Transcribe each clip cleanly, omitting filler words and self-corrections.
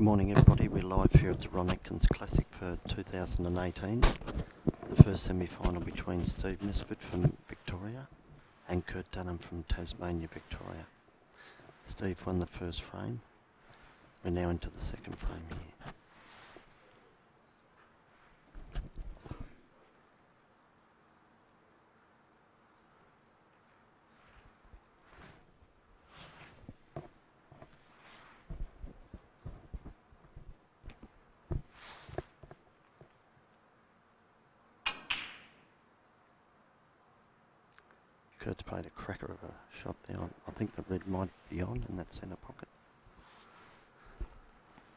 Good morning everybody, we're live here at the Atkins Classic for 2018. The first semi-final between Steve Misford from Victoria and Kurt Dunham from Tasmania, Victoria. Steve won the first frame. We're now into the second frame here. Kurt's played a cracker of a shot there. I think the red might be on in that centre pocket.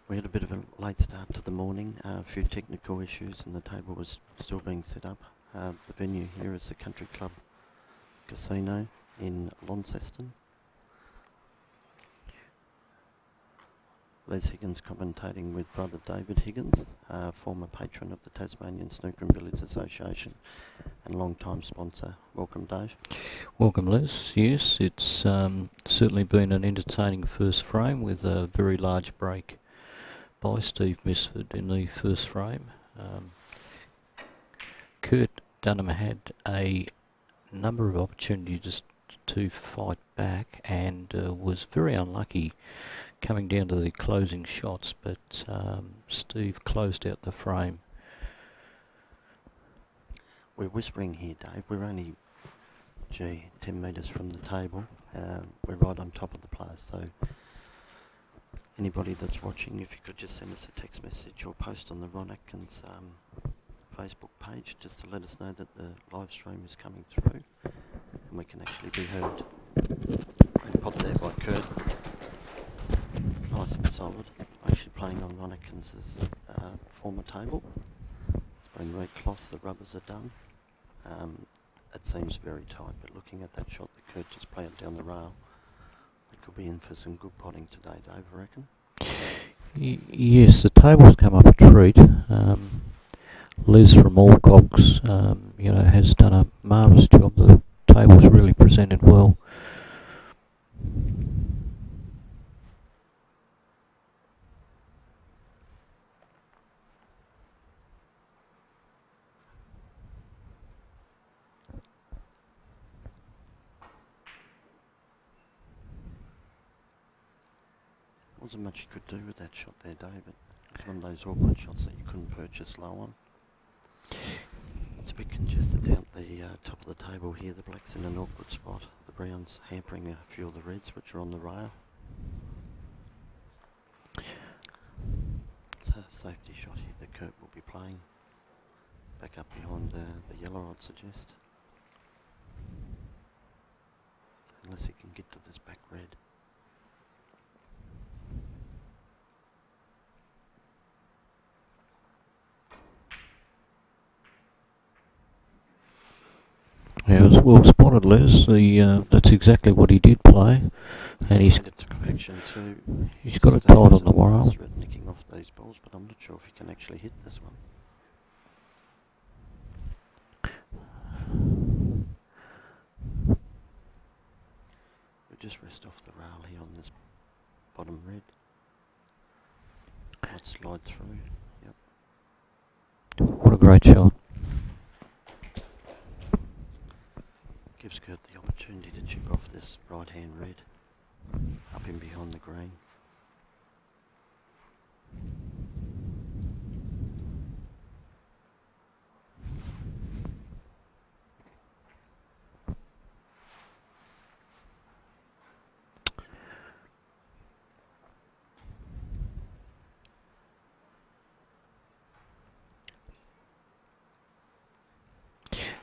We had a bit of a late start to the morning, a few technical issues, and the table was still being set up. The venue here is the Country Club Casino in Launceston. Les Higgins commentating with brother David Higgins, former patron of the Tasmanian Snooker and Billiards Association and long-time sponsor. Welcome, Dave. Welcome, Les. Yes, it's certainly been an entertaining first frame with a very large break by Steve Misford in the first frame. Kurt Dunham had a number of opportunities to fight back and was very unlucky coming down to the closing shots, but Steve closed out the frame. We're whispering here, Dave. We're only, 10 metres from the table. We're right on top of the place, so anybody that's watching, if you could just send us a text message or post on the Ron Atkins Facebook page just to let us know that the live stream is coming through and we can actually be heard. Great pot there by Kurt. Nice and solid. Actually playing on Ron Atkins's former table. It's been red cloth, the rubbers are done. It seems very tight, but looking at that shot that Kurt just played down the rail, it could be in for some good potting today, Dave, I reckon. Yes, the table's come up a treat. Les from Allcox, has done a marvellous job. The table's really presented well. Wasn't much you could do with that shot there, David. It's one of those awkward shots that you couldn't purchase low on. It's a bit congested down at the top of the table here. The black's in an awkward spot. The brown's hampering a few of the reds, which are on the rail. It's a safety shot here that Kurt will be playing. Back up behind the yellow, I'd suggest. Unless he can get to this back red. Yeah, it was well spotted, Les. That's exactly what he did play, and he's got it tight on the wire. Nicking off these balls, but I'm not sure if he can actually hit this one. We'll just rest off the rail here on this bottom red. Might slide through. Yep. What a great shot. Gives Kurt the opportunity to chip off this right hand red up in behind the green.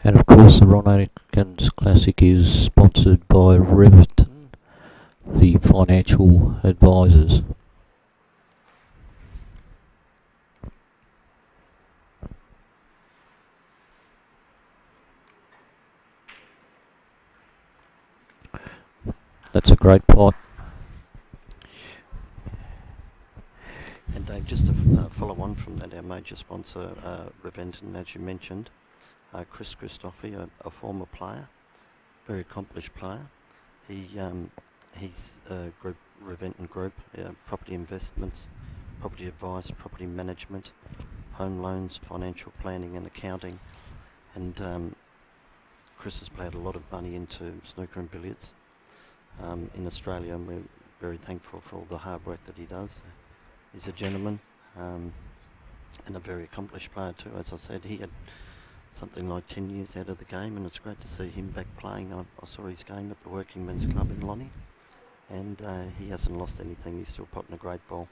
And of course the Ron Atkins Classic is sponsored by Reventon, the financial advisors. That's a great pot. And Dave, just to follow on from that, our major sponsor, Reventon, as you mentioned, Chris Christophe, a former player, very accomplished player. He's Reventon Group, property investments, property advice, property management, home loans, financial planning and accounting. And Chris has ploughed a lot of money into snooker and billiards in Australia, and we're very thankful for all the hard work that he does. He's a gentleman and a very accomplished player too. As I said, he had something like 10 years out of the game, and it's great to see him back playing. I saw his game at the Working Men's Club in Lonnie, and he hasn't lost anything. He's still potting a great ball.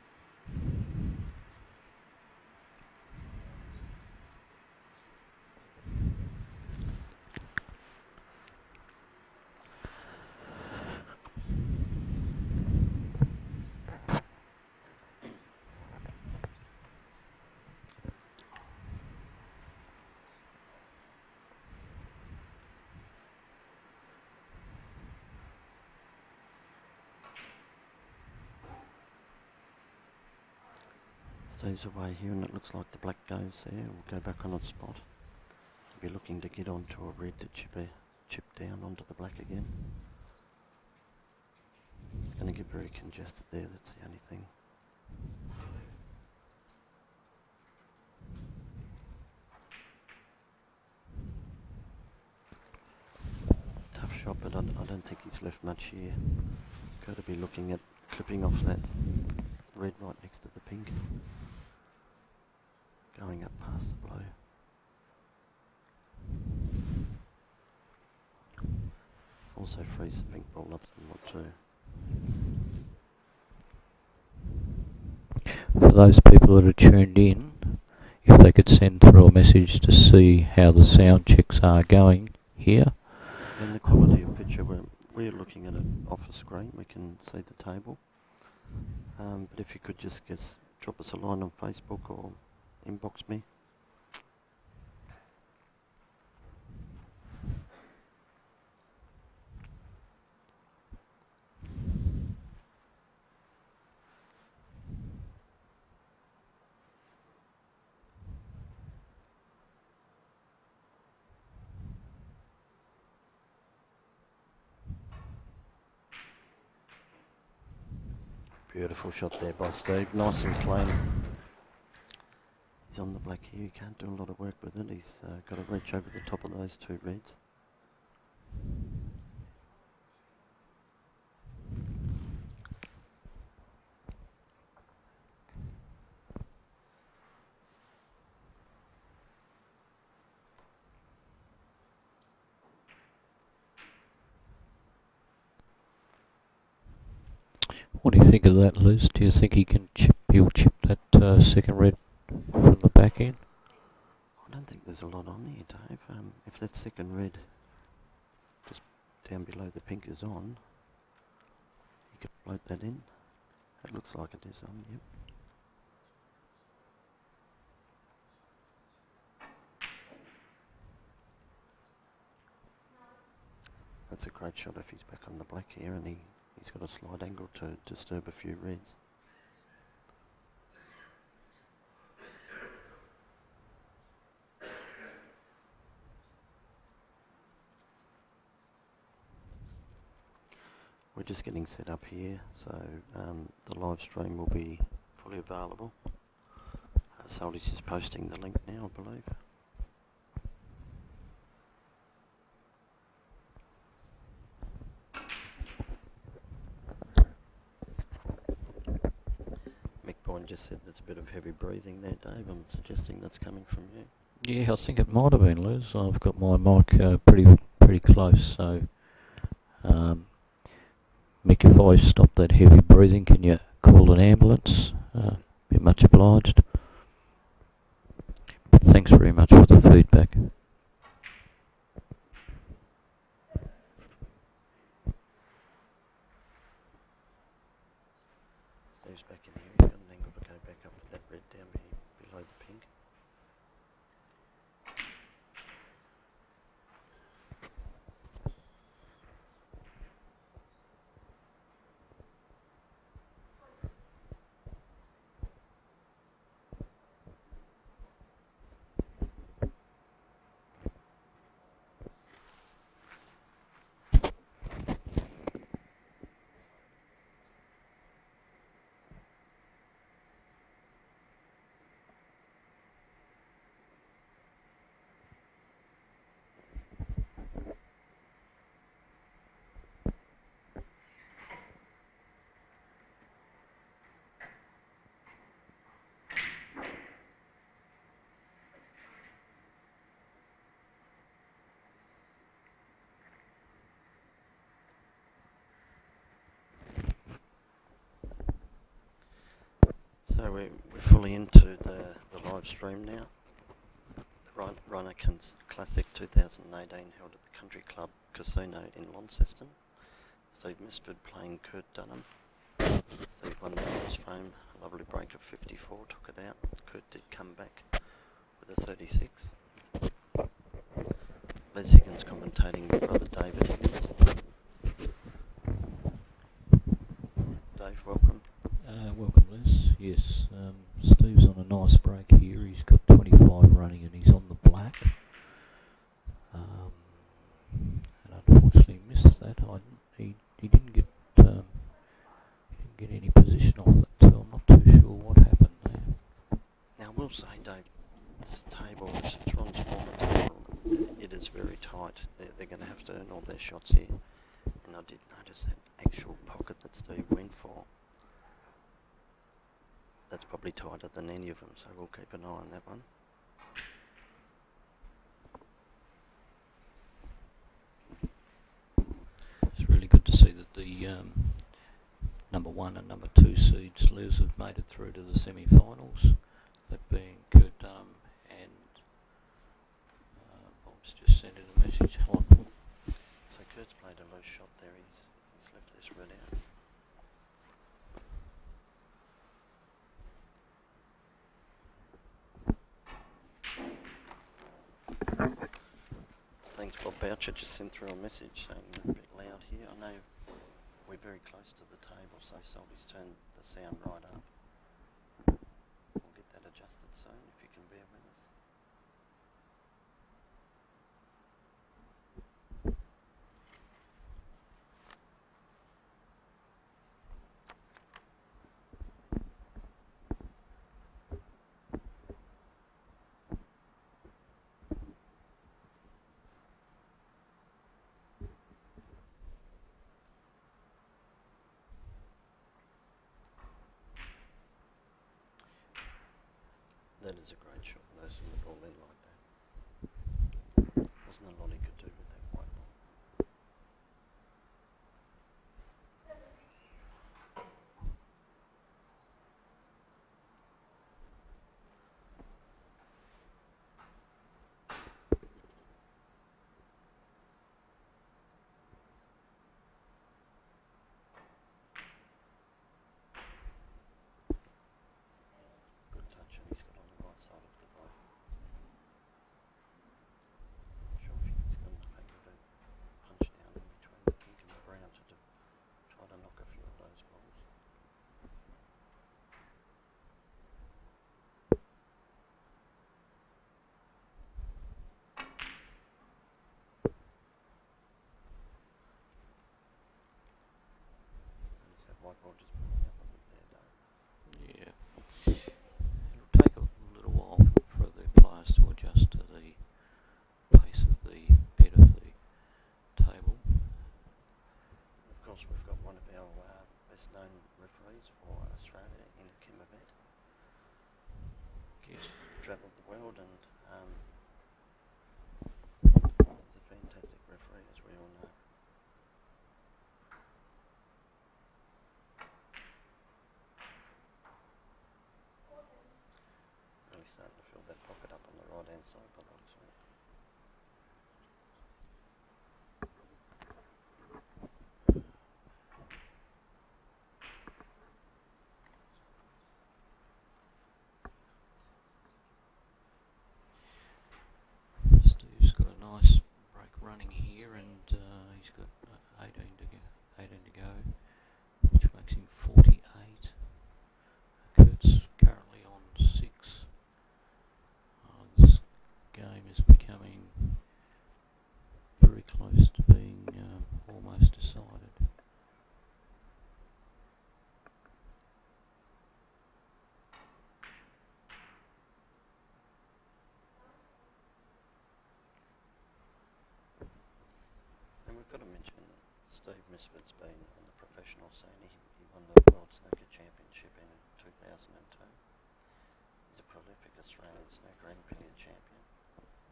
Stays away here, and it looks like the black goes there. We'll go back on its spot. Be looking to get onto a red to chip down onto the black again. It's going to get very congested there, that's the only thing. Tough shot, but I don't think he's left much here. Got to be looking at clipping off that red right next to the pink. Going up past the blow. Also frees the pink ball up somewhat too. For those people that are tuned in, if they could send through a message to see how the sound checks are going here. And the quality of picture, we're looking at an office screen, we can see the table. But if you could just drop us a line on Facebook or inbox me. Beautiful shot there by Steve, nice and clean. He's on the black here, he can't do a lot of work with it. He's got to reach over the top of those two reds. What do you think of that, Liz? Do you think he'll chip that second red from the back end? I don't think there's a lot on here, Dave. If that second red just down below the pink is on, you can float that in. It looks like it is on, yep. That's a great shot if he's back on the black here, and he's got a slight angle to disturb a few reds. We're just getting set up here, so the live stream will be fully available. Salty's just posting the link now, I believe. Mick Boyne just said there's a bit of heavy breathing there, Dave. I'm suggesting that's coming from you. Yeah, I think it might have been, Liz. I've got my mic pretty close, so Mick, if I stop that heavy breathing, can you call an ambulance? Be much obliged. But thanks very much for the feedback. Steve's back in here. He's got an angle to go back up with that red down below the pink. So we're fully into the live stream now. The Atkins Classic 2018 held at the Country Club Casino in Launceston. Steve Misford playing Kurt Dunham. Steve won the first frame, a lovely break of 54, took it out. Kurt did come back with a 36. Les Higgins commentating with brother David Higgins. Dave, welcome. Welcome, Les. Yes, Steve's on a nice break here. He's got 25 running and he's on the black. And unfortunately missed that. He didn't get any position off that, so I'm not too sure what happened there. Now, I will say, Dave, this table, it's Ron's former table, it is very tight. They're going to have to earn all their shots here. And I did notice that actual pocket that Steve went for. That's probably tighter than any of them, so we'll keep an eye on that one. It's really good to see that the number 1 and number 2 seeds, Les, have made it through to the semi-finals. That being Kurt Dunham and Bob's just sent in a message. Hold on. So Kurt's played a loose shot there. He's left this red out. Thanks, Bob Boucher. Just sent through a message saying you're a bit loud here. I know we're very close to the table, so Salty's turned the sound right up. We'll get that adjusted soon, if you can bear with us. That is a great shot, nursing the ball in like that. Wasn't a lot he could do with that white ball. Good touch, and he's got on the right side of the ball. Not sure if he's got enough angle to punch down in between the kink and the brown to try to knock a few of those balls. And is that white ball just pulling up a bit there, Dave? Yeah. It'll take a little while for the players to adjust to the pace of the bed of the table. Of course, we've got one of our best known referees for Australia in Kim Avet. He's travelled the world and he's a fantastic referee, as we all know. Really starting to fill that pocket up on the right hand side by the looks of it. Steve's got a nice break running here, and he's got 18 to go, which makes him 48. Kurt's currently on 6. This game is becoming very close to being almost decided. And we've got to mention that Steve Misford's been on the professional scene. He won the World Snooker Championship in 2002. He's a prolific Australian snooker and billiard champion.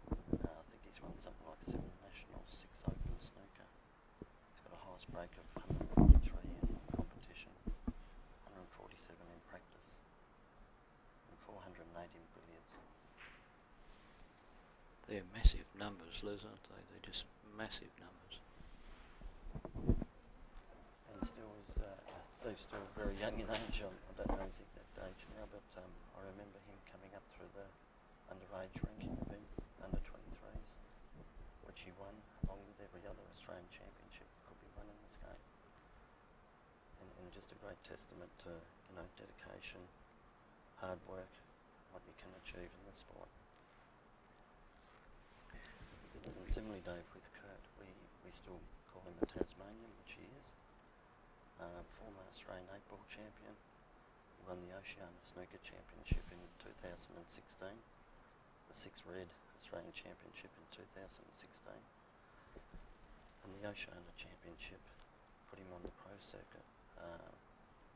I think he's won something like 7 nationals, 6 open snooker. He's got a highest break of 143 in competition, 147 in practice. They're massive numbers, Liz, aren't they? They're just massive numbers. And Steve's still very young in age. I don't know his exact age now, but I remember him coming up through the underage ranking events, under 23s, which he won along with every other Australian championship that could be won in this game. And just a great testament to, dedication, hard work, what you can achieve in this sport. And similarly, Dave, with Kurt, we still call him the Tasmanian, which he is. Former Australian 8-ball champion. He won the Oceania Snooker Championship in 2016, the 6 Red Australian Championship in 2016, and the Oceania Championship put him on the pro circuit,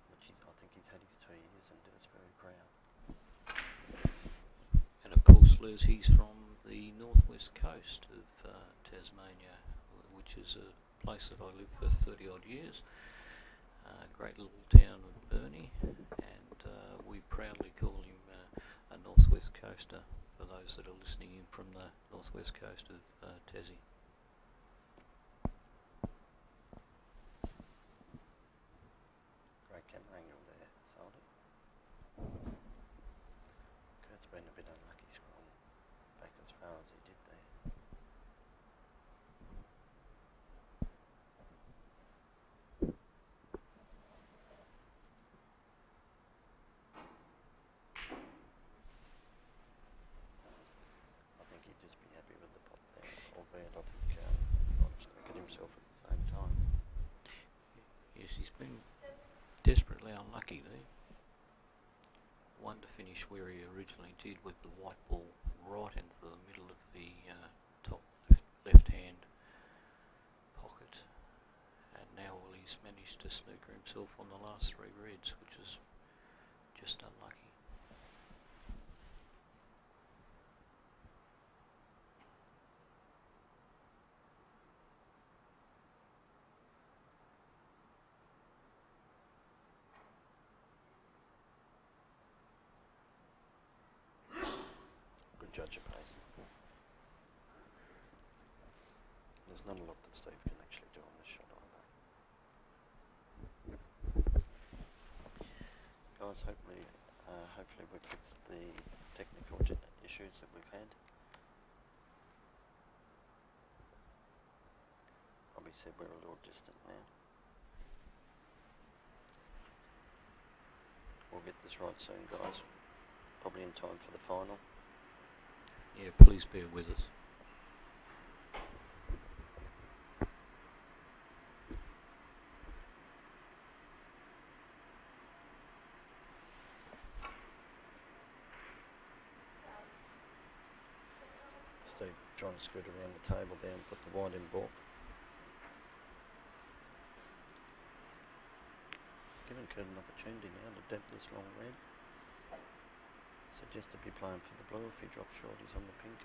which I think he's had his 2 years and did us very proud. And of course, Liz, he's from the northwest coast of Tasmania, which is a place that I lived for 30 odd years. Great little town of Burnie, and we proudly call him a northwest coaster for those that are listening in from the northwest coast of Tassie. Great camera angle there, Saldy. Kurt's been a bit unlucky scrolling back as far as he did there. I think he'd just be happy with the pot there, albeit I think he might have stuck at himself at the same time. Yes, he's been desperately unlucky there. One to finish where he originally did, with the white ball right into the middle of the top left-hand pocket, and now he's managed to snooker himself on the last 3 reds, which is just unlucky. Judge of pace. There's not a lot that Steve can actually do on this shot either. Guys, hopefully we've fixed the technical issues that we've had. Obviously we're a little distant now. We'll get this right soon, guys. Probably in time for the final. Yeah, please bear with us. Steve trying to scoot around the table there and put the white in baulk. Giving Kurt an opportunity now to dab this long red. Suggest to be playing for the blue. If he drops short, he's on the pink.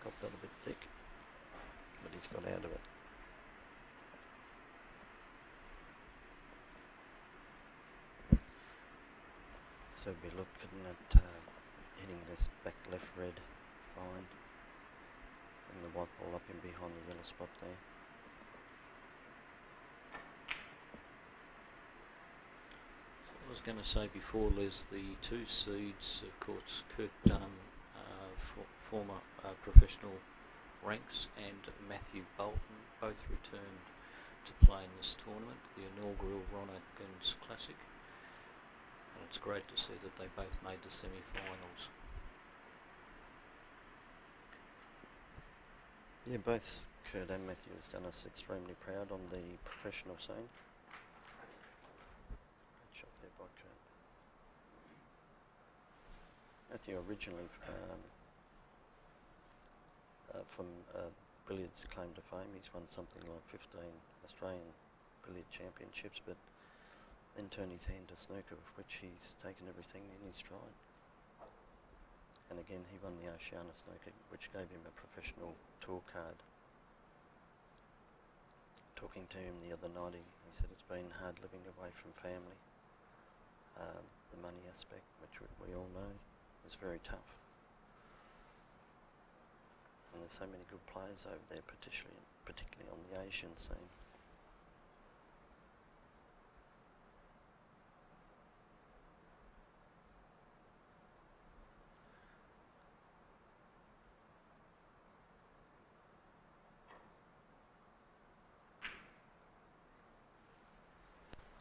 Got that a bit thick, but he's got out of it. So we'll be looking at hitting this back left red fine. Bring the white ball up in behind the yellow spot there. I was going to say before, Liz, the 2 seeds, of course, Kurt Dunham, former professional ranks, and Matthew Bolton, both returned to play in this tournament, the inaugural Atkins Classic. And it's great to see that they both made the semi-finals. Yeah, both Kurt and Matthew has done us extremely proud on the professional scene. Good shot there by Kurt. Matthew originally from billiards claim to fame. He's won something like 15 Australian Snooker League Championships, but then turned his hand to snooker, of which he's taken everything in his stride. And again, he won the Oceania Snooker, which gave him a professional tour card. Talking to him the other night, he said it's been hard living away from family. The money aspect, which we all know, is very tough. And there's so many good players over there, particularly on the Asian scene.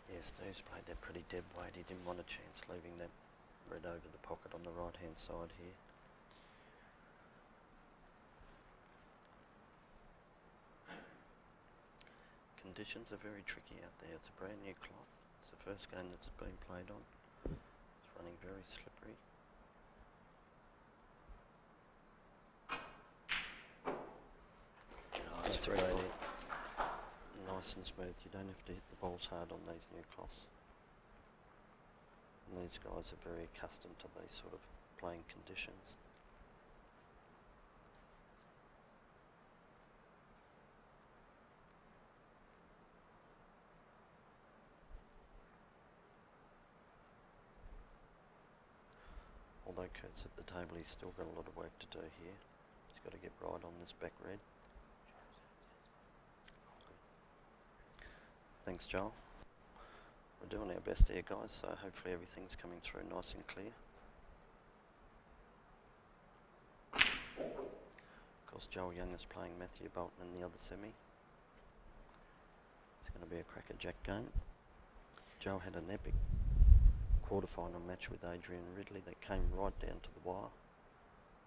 Yeah, Steve's played that pretty dead weight. He didn't want a chance leaving that red over the pocket on the right hand side here. Conditions are very tricky out there. It's a brand new cloth. It's the first game that's been played on. It's running very slippery. That's a great hit. Nice and smooth. You don't have to hit the balls hard on these new cloths. And these guys are very accustomed to these sort of playing conditions. Although Kurt's at the table, he's still got a lot of work to do here. He's got to get right on this back red. Thanks, Joel. We're doing our best here, guys, so hopefully everything's coming through nice and clear. Of course, Joel Young is playing Matthew Bolton in the other semi. It's going to be a crackerjack game. Joel had an epic quarterfinal match with Adrian Ridley that came right down to the wire.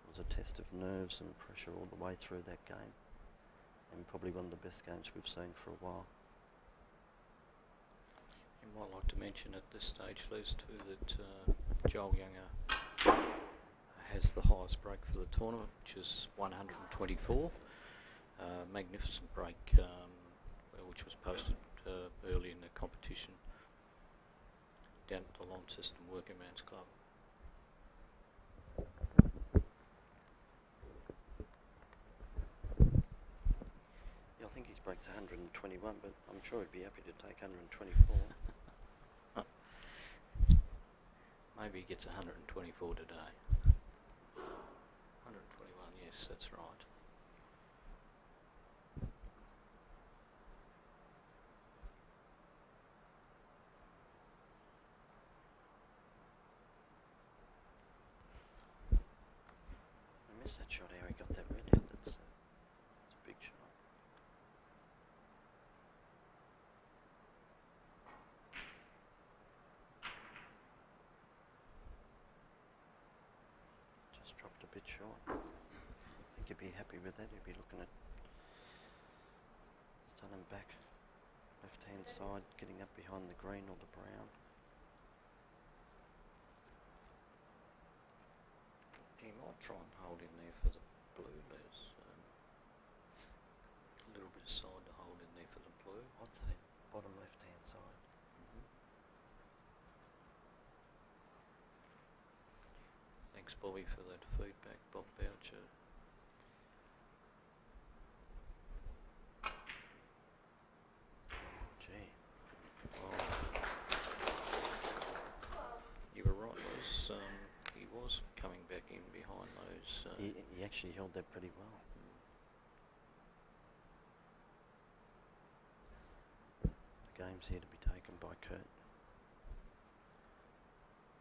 It was a test of nerves and pressure all the way through that game, and probably one of the best games we've seen for a while. You might like to mention at this stage, Les, too, that Joel Younger has the highest break for the tournament, which is 124. Magnificent break, which was posted early in the competition down at the Launceston Working Man's Club. Yeah, I think his break's 121, but I'm sure he'd be happy to take 124. Maybe he gets 124 today. 121, yes, that's right. I missed that shot how he got that red out. That's a big shot. Just dropped a bit short. I think he'd be happy with that. He'd be looking at stunning back, left hand side, getting up behind the green or the brown. He might try and hold in there for the blue, Les. A little bit of side to hold in there for the blue. I'd say bottom left hand side. Thanks, Bobby, for that feedback, Bob Boucher. Gee. Oh. You were right, Les. He was coming back in behind those. He actually held that pretty well. The game's here to be taken by Kurt.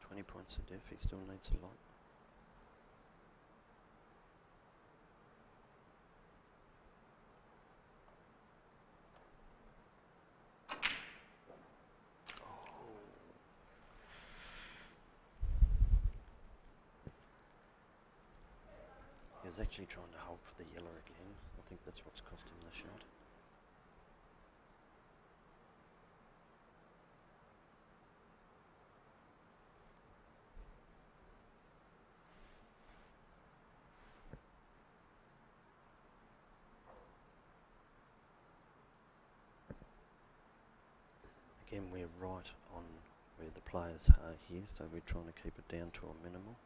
20 points to diff, he still needs a lot. He was actually trying to hold for the yellow again. I think that's what's cost him the shot. Again, we're right on where the players are here, so we're trying to keep it down to a minimal.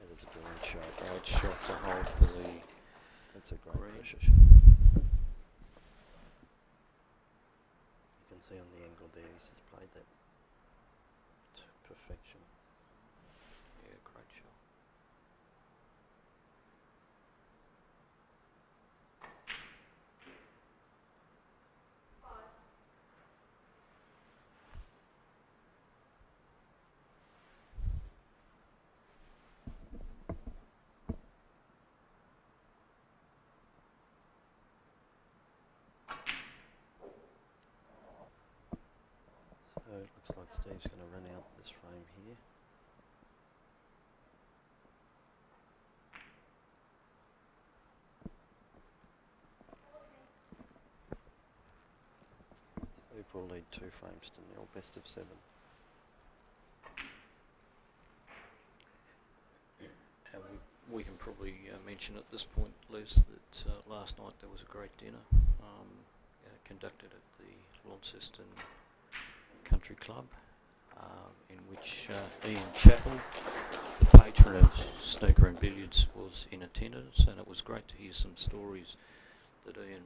That is a great shot. Great shot to hold for the... That's a great Green. pressure shot. You can see on the angle there, he's just played that to perfection. Yeah, great shot. So it looks like Steve's going to run out this frame here. Steve will lead 2 frames to nil, best of 7. And we can probably mention at this point, Les, that last night there was a great dinner conducted at the Launceston Country Club, in which Ian Chappell, the patron of snooker and billiards, was in attendance, and it was great to hear some stories that Ian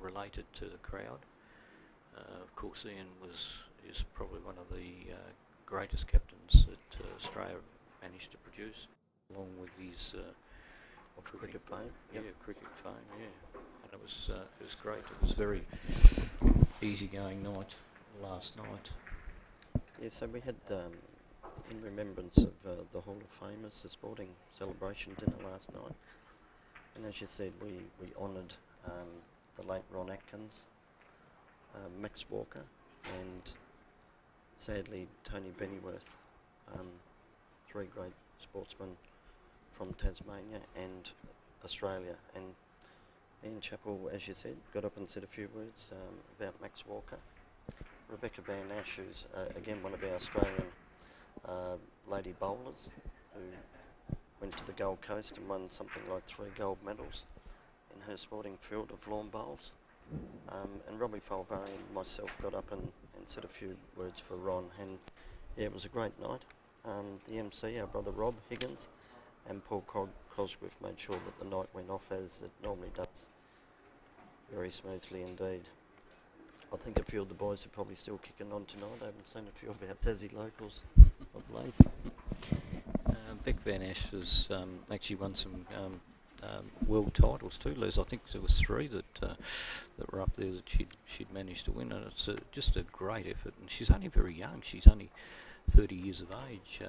related to the crowd. Of course, Ian is probably one of the greatest captains that Australia managed to produce, along with his Cricket fame. yeah, cricket fame, yeah. And it was great. It was very easygoing night last night. Yeah, so we had, in remembrance of the Hall of Famers, the sporting celebration dinner last night. And as you said, we honoured the late Ron Atkins, Max Walker, and sadly Tony Bennyworth, 3 great sportsmen from Tasmania and Australia. And Ian Chappell, as you said, got up and said a few words about Max Walker. Rebecca Van Ash, who's again one of our Australian lady bowlers, who went to the Gold Coast and won something like 3 gold medals in her sporting field of lawn bowls. And Robbie Falbari and myself got up and said a few words for Ron, and yeah, it was a great night. The MC, our brother Rob Higgins, and Paul Cosgrove made sure that the night went off as it normally does, very smoothly indeed. I think a few of the boys are probably still kicking on tonight. I haven't seen a few of our Tassie locals of late. Beck Van Ash has actually won some world titles too, Les. I think there was 3 that were up there that she'd managed to win, and it's just a great effort. And she's only very young. She's only 30 years of age,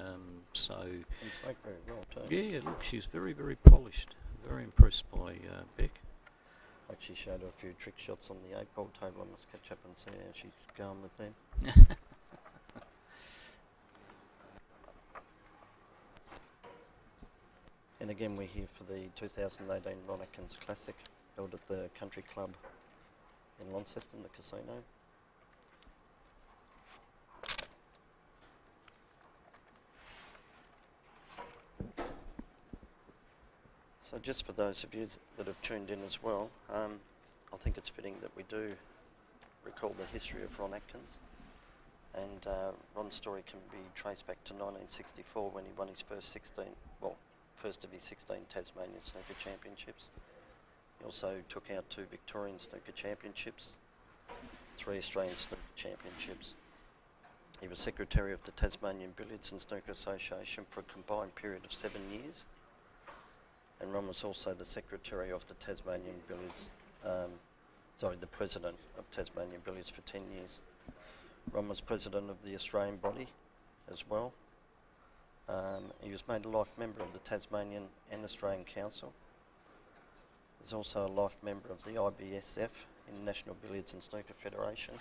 so... And spoke very well too. Yeah, look, she's very, very polished. Very impressed by Beck. Like she showed her a few trick shots on the 8-ball table. I must catch up and see how she's going with them. And again, we're here for the 2018 Ron Atkins Classic, held at the Country Club in Launceston, the casino. So just for those of you that have tuned in as well, I think it's fitting that we do recall the history of Ron Atkins. And Ron's story can be traced back to 1964 when he won his first of his 16 Tasmanian snooker championships. He also took out 2 Victorian snooker championships, 3 Australian snooker championships. He was secretary of the Tasmanian Billiards and Snooker Association for a combined period of 7 years. And Ron was also the secretary of the Tasmanian Billiards, the president of Tasmanian Billiards for 10 years. Ron was president of the Australian body as well. He was made a life member of the Tasmanian and Australian Council. He's also a life member of the IBSF, International Billiards and Snooker Federation.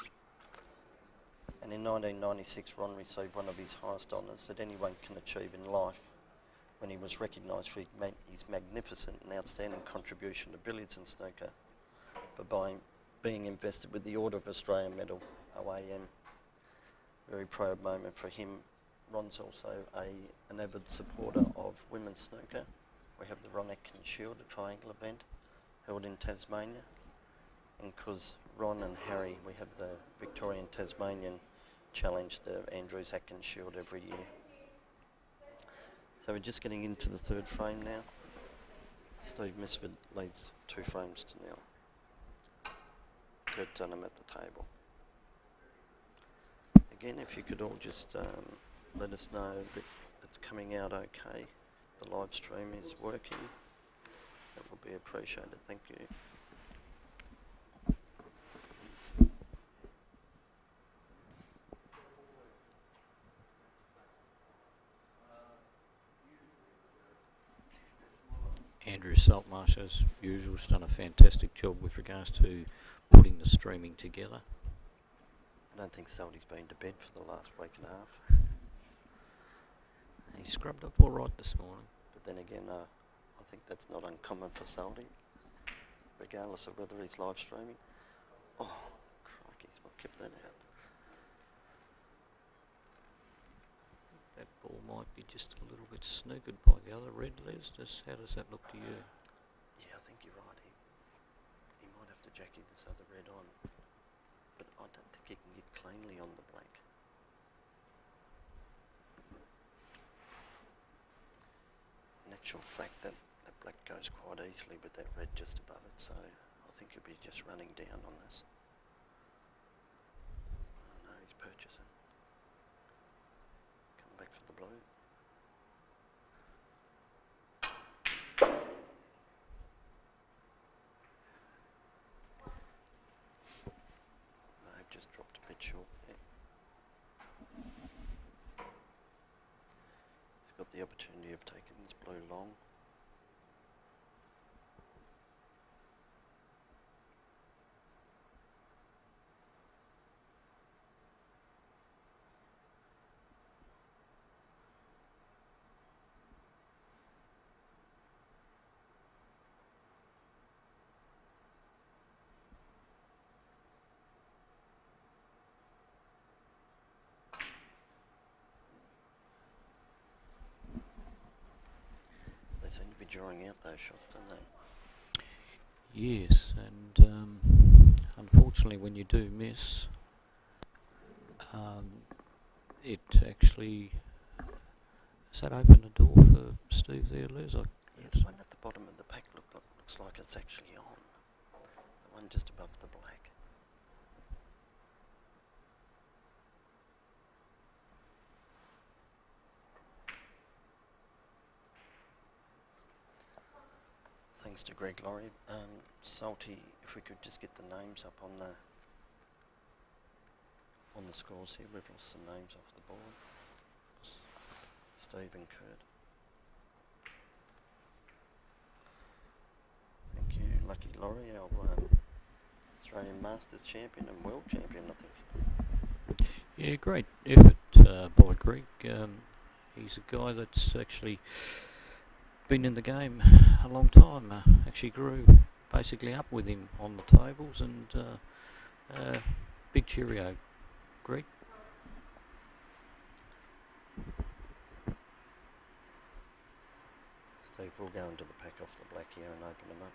And in 1996, Ron received one of his highest honours that anyone can achieve in life, when he was recognised for his magnificent and outstanding contribution to billiards and snooker, by being invested with the Order of Australia Medal, OAM, very proud moment for him. Ron's also an avid supporter of women's snooker. We have the Ron Atkins Shield, a triangle event held in Tasmania. And because Ron and Harry, we have the Victorian Tasmanian Challenge, the Andrews Atkins Shield every year. So we're just getting into the third frame now. Steve Misford leads 2 frames to 0. Kurt Dunham at the table. Again, if you could all just let us know that it's coming out okay, the live stream is working, that would be appreciated. Thank you. Andrew Saltmarsh, as usual, has done a fantastic job with regards to putting the streaming together. I don't think Salty's been to bed for the last week and a half. He scrubbed up all right this morning. But then again, I think that's not uncommon for Salty, regardless of whether he's live streaming. Oh, crikey, what kept that out? That ball might be just a little bit snookered by the other red, Les. How does that look to you? Yeah, I think you're right. He might have to jacky this other red on. But I don't think he can get cleanly on the black. In actual fact, that black goes quite easily with that red just above it, so I think he'll be just running down on this. Oh no, he's purchasing. Come back for the blue. I've just dropped a bit short there. He's got the opportunity of taking this blue long. They seem to be drawing out those shots, don't they? Yes, and unfortunately when you do miss, it actually... Does that open the door for Steve there, Les? Yeah, the one at the bottom of the pack looks like it's actually on. The one just above the black. Thanks to Greg Laurie. Salty, if we could just get the names up on the scores here. We've lost some names off the board. Steve and Kurt. Thank you, Lucky Laurie, our Australian Masters champion and world champion, I think. Yeah, great effort by Greg. He's a guy that's actually been in the game a long time. Actually grew basically up with him on the tables, and big cheerio, Greg. Steve will go into the pack off the black here and open them up.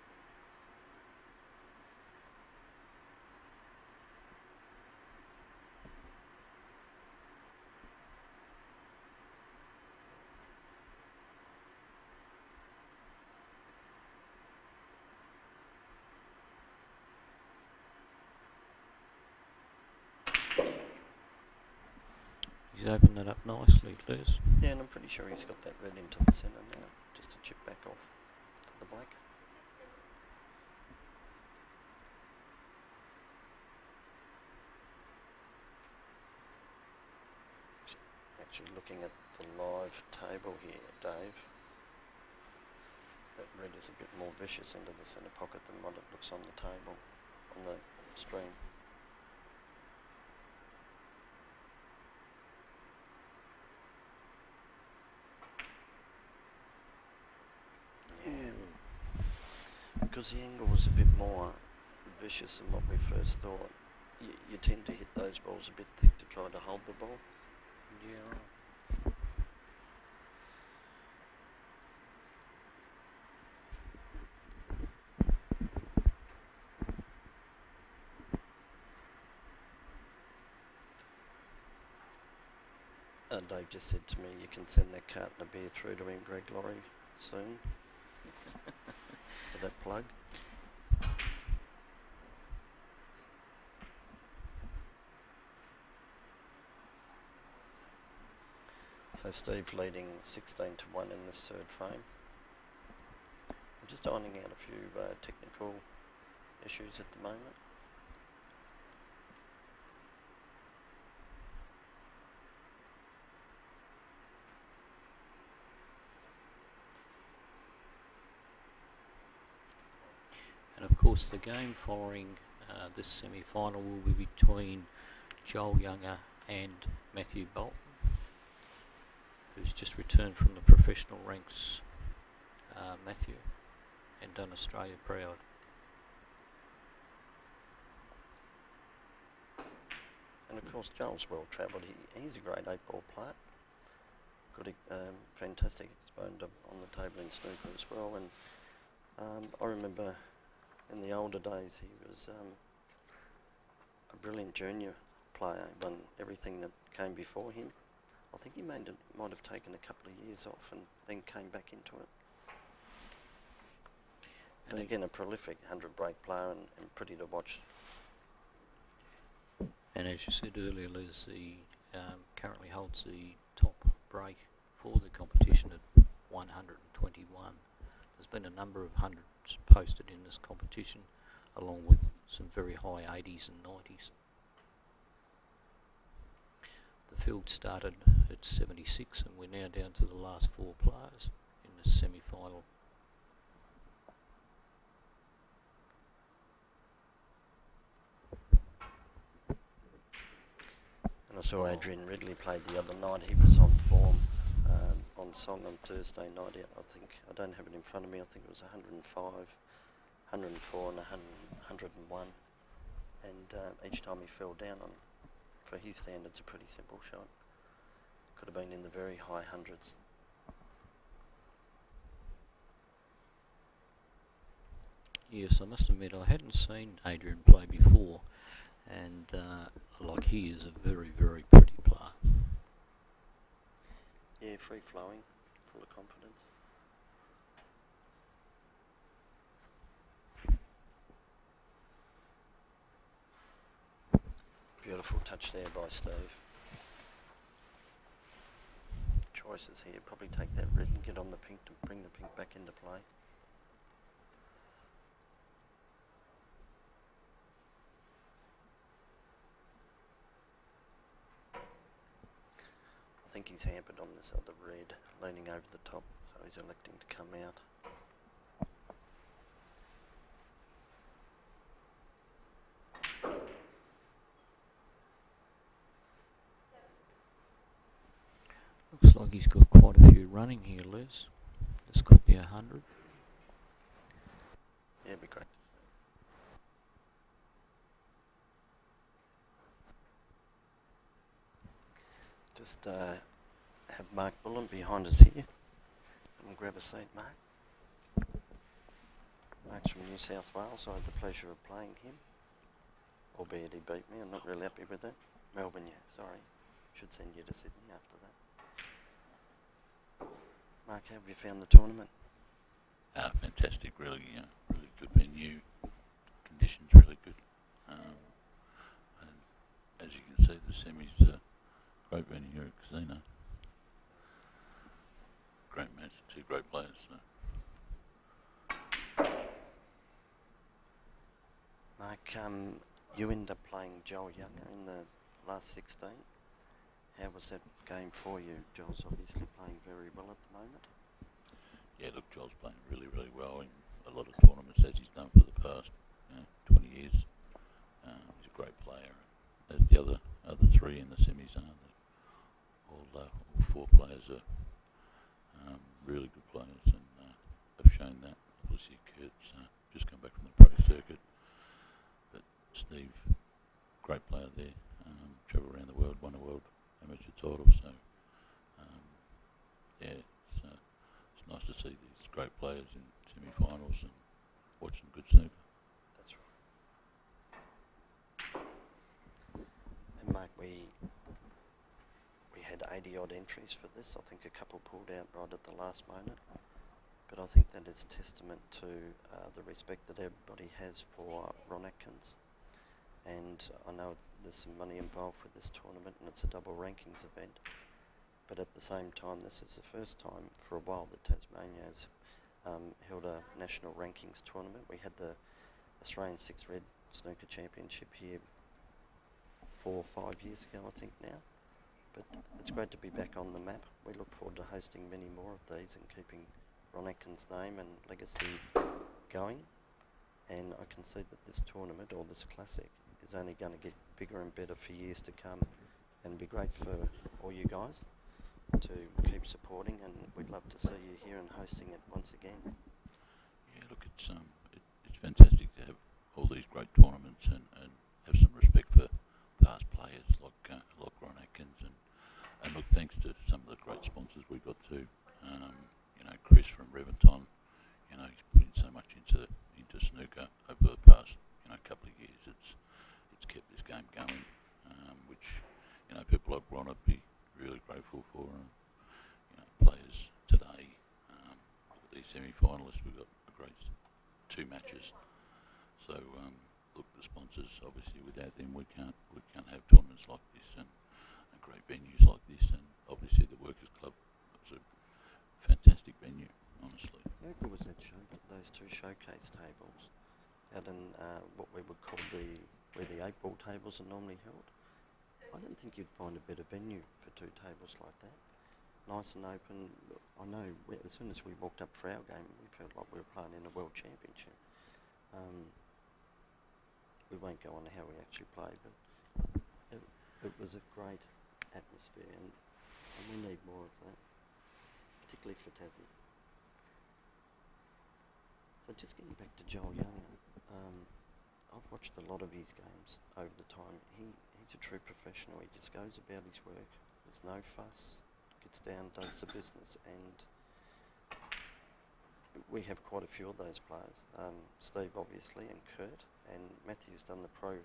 He's opened that up nicely, Les. Yeah, and I'm pretty sure he's got that red into the centre now, just to chip back off the black. Actually looking at the live table here, Dave, that red is a bit more vicious into the centre pocket than what it looks on the table, on the stream. Because the angle was a bit more vicious than what we first thought. you tend to hit those balls a bit thick to try to hold the ball. Yeah. Dave just said to me, you can send that carton of beer through to him, Greg Laurie, soon. For that plug. So Steve leading 16 to 1 in this third frame. I'm just ironing out a few technical issues at the moment. And of course the game following this semi-final will be between Joel Younger and Matthew Bolton, who's just returned from the professional ranks, Matthew, and done Australia proud. And of course Joel's well travelled. He's a great 8-ball player. Got a fantastic exponent on the table in snooker as well. And I remember in the older days he was a brilliant junior player. Won everything that came before him. I think he might have taken a couple of years off and then came back into it. And again, a prolific 100-break player and pretty to watch. And as you said earlier, Liz, he currently holds the top break for the competition at 121. There's been a number of hundreds posted in this competition, along with some very high 80s and 90s. The field started at 76 and we're now down to the last 4 players in the semi-final. And I saw Adrian Ridley played the other night. He was on form on song on Thursday night. I think, I don't have it in front of me, I think it was 105, 104 and 101. And each time he fell down on, for his standards, a pretty simple shot. Could have been in the very high hundreds. Yes, I must admit I hadn't seen Adrian play before, and like he is a very, very pretty player. Yeah, free flowing, full of confidence. Beautiful touch there by Steve. Choices here, probably take that red and get on the pink to bring the pink back into play. I think he's hampered on this other red, leaning over the top, so he's electing to come out. Looks like he's got quite a few running here, Liz. This could be 100. Yeah, it'd be great. Just have Mark Bullen behind us here. And grab a seat, Mark. Mark's from New South Wales. I had the pleasure of playing him. Albeit he beat me. I'm not really happy with that. Melbourne, yeah, sorry. Should send you to Sydney after that. Mark, how have you found the tournament? Fantastic, really, really good venue, conditions really good. And as you can see, the semis are great venue here at Casino. Great match, 2 great players. So. Mark, you ended up playing Joel Younger in the last 16. How was that game for you? Joel's obviously playing very well at the moment. Yeah, look, Joel's playing really, really well in a lot of tournaments, as he's done for the past 20 years. He's a great player. As the other 3 in the semis are, all 4 players are really good players and have shown that. Obviously, Kurt's just come back from the pro circuit, but Steve great player there. Travelled around the world, won a world amateur title. So yeah, it's nice to see these great players in semi-finals and watch some good snooker. That's right. And Mark, we had 80 odd entries for this. I think a couple pulled out right at the last moment. But I think that is testament to the respect that everybody has for Ron Atkins. And I know there's some money involved with this tournament, and it's a double rankings event. But at the same time, this is the first time for a while that Tasmania has held a national rankings tournament. We had the Australian Six Red Snooker Championship here 4 or 5 years ago, I think now. But it's great to be back on the map. We look forward to hosting many more of these and keeping Ron Atkins' name and legacy going. And I can see that this tournament, or this classic, is only going to get bigger and better for years to come. And it'd be great for all you guys to keep supporting, and we'd love to see you here and hosting it once again. Yeah, look, it's fantastic to have all these great tournaments and have some respect for past players like Ron Atkins, and look, thanks to some of the great sponsors we've got too. Chris from Reventon, he's put in so much into snooker over the past couple of years. It's kept this game going, which people like Ron would be really grateful for. Players today, look at these semi-finalists. We've got a great 2 matches. So look, the sponsors, obviously, without them we can't have tournaments like this and great venues like this. And obviously the Workers Club, it's a fantastic venue, honestly. How good was that those 2 showcase tables out in what we would call where the 8-ball tables are normally held? I don't think you'd find a better venue for 2 tables like that. Nice and open. I know as soon as we walked up for our game, we felt like we were playing in a world championship. We won't go on to how we actually played, but it was a great atmosphere, and we need more of that, particularly for Tassie. So just getting back to Joel Younger, I've watched a lot of his games over the time. He's a true professional. He just goes about his work. There's no fuss. Gets down, does the business, and we have quite a few of those players. Steve, obviously, and Kurt, and Matthew's done the pro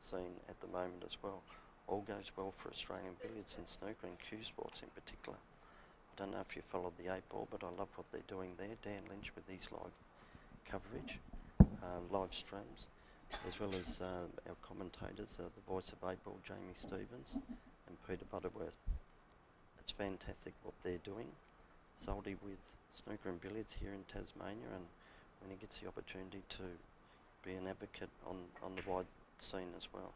scene at the moment as well. All goes well for Australian billiards and snooker and Q Sports in particular. I don't know if you followed the 8-ball, but I love what they're doing there. Dan Lynch with his live coverage, live streams, as well as our commentators, the voice of 8-ball, Jamie Stevens and Peter Butterworth. It's fantastic what they're doing. Soldy with snooker and billiards here in Tasmania, and when he gets the opportunity to be an advocate on the wide scene as well.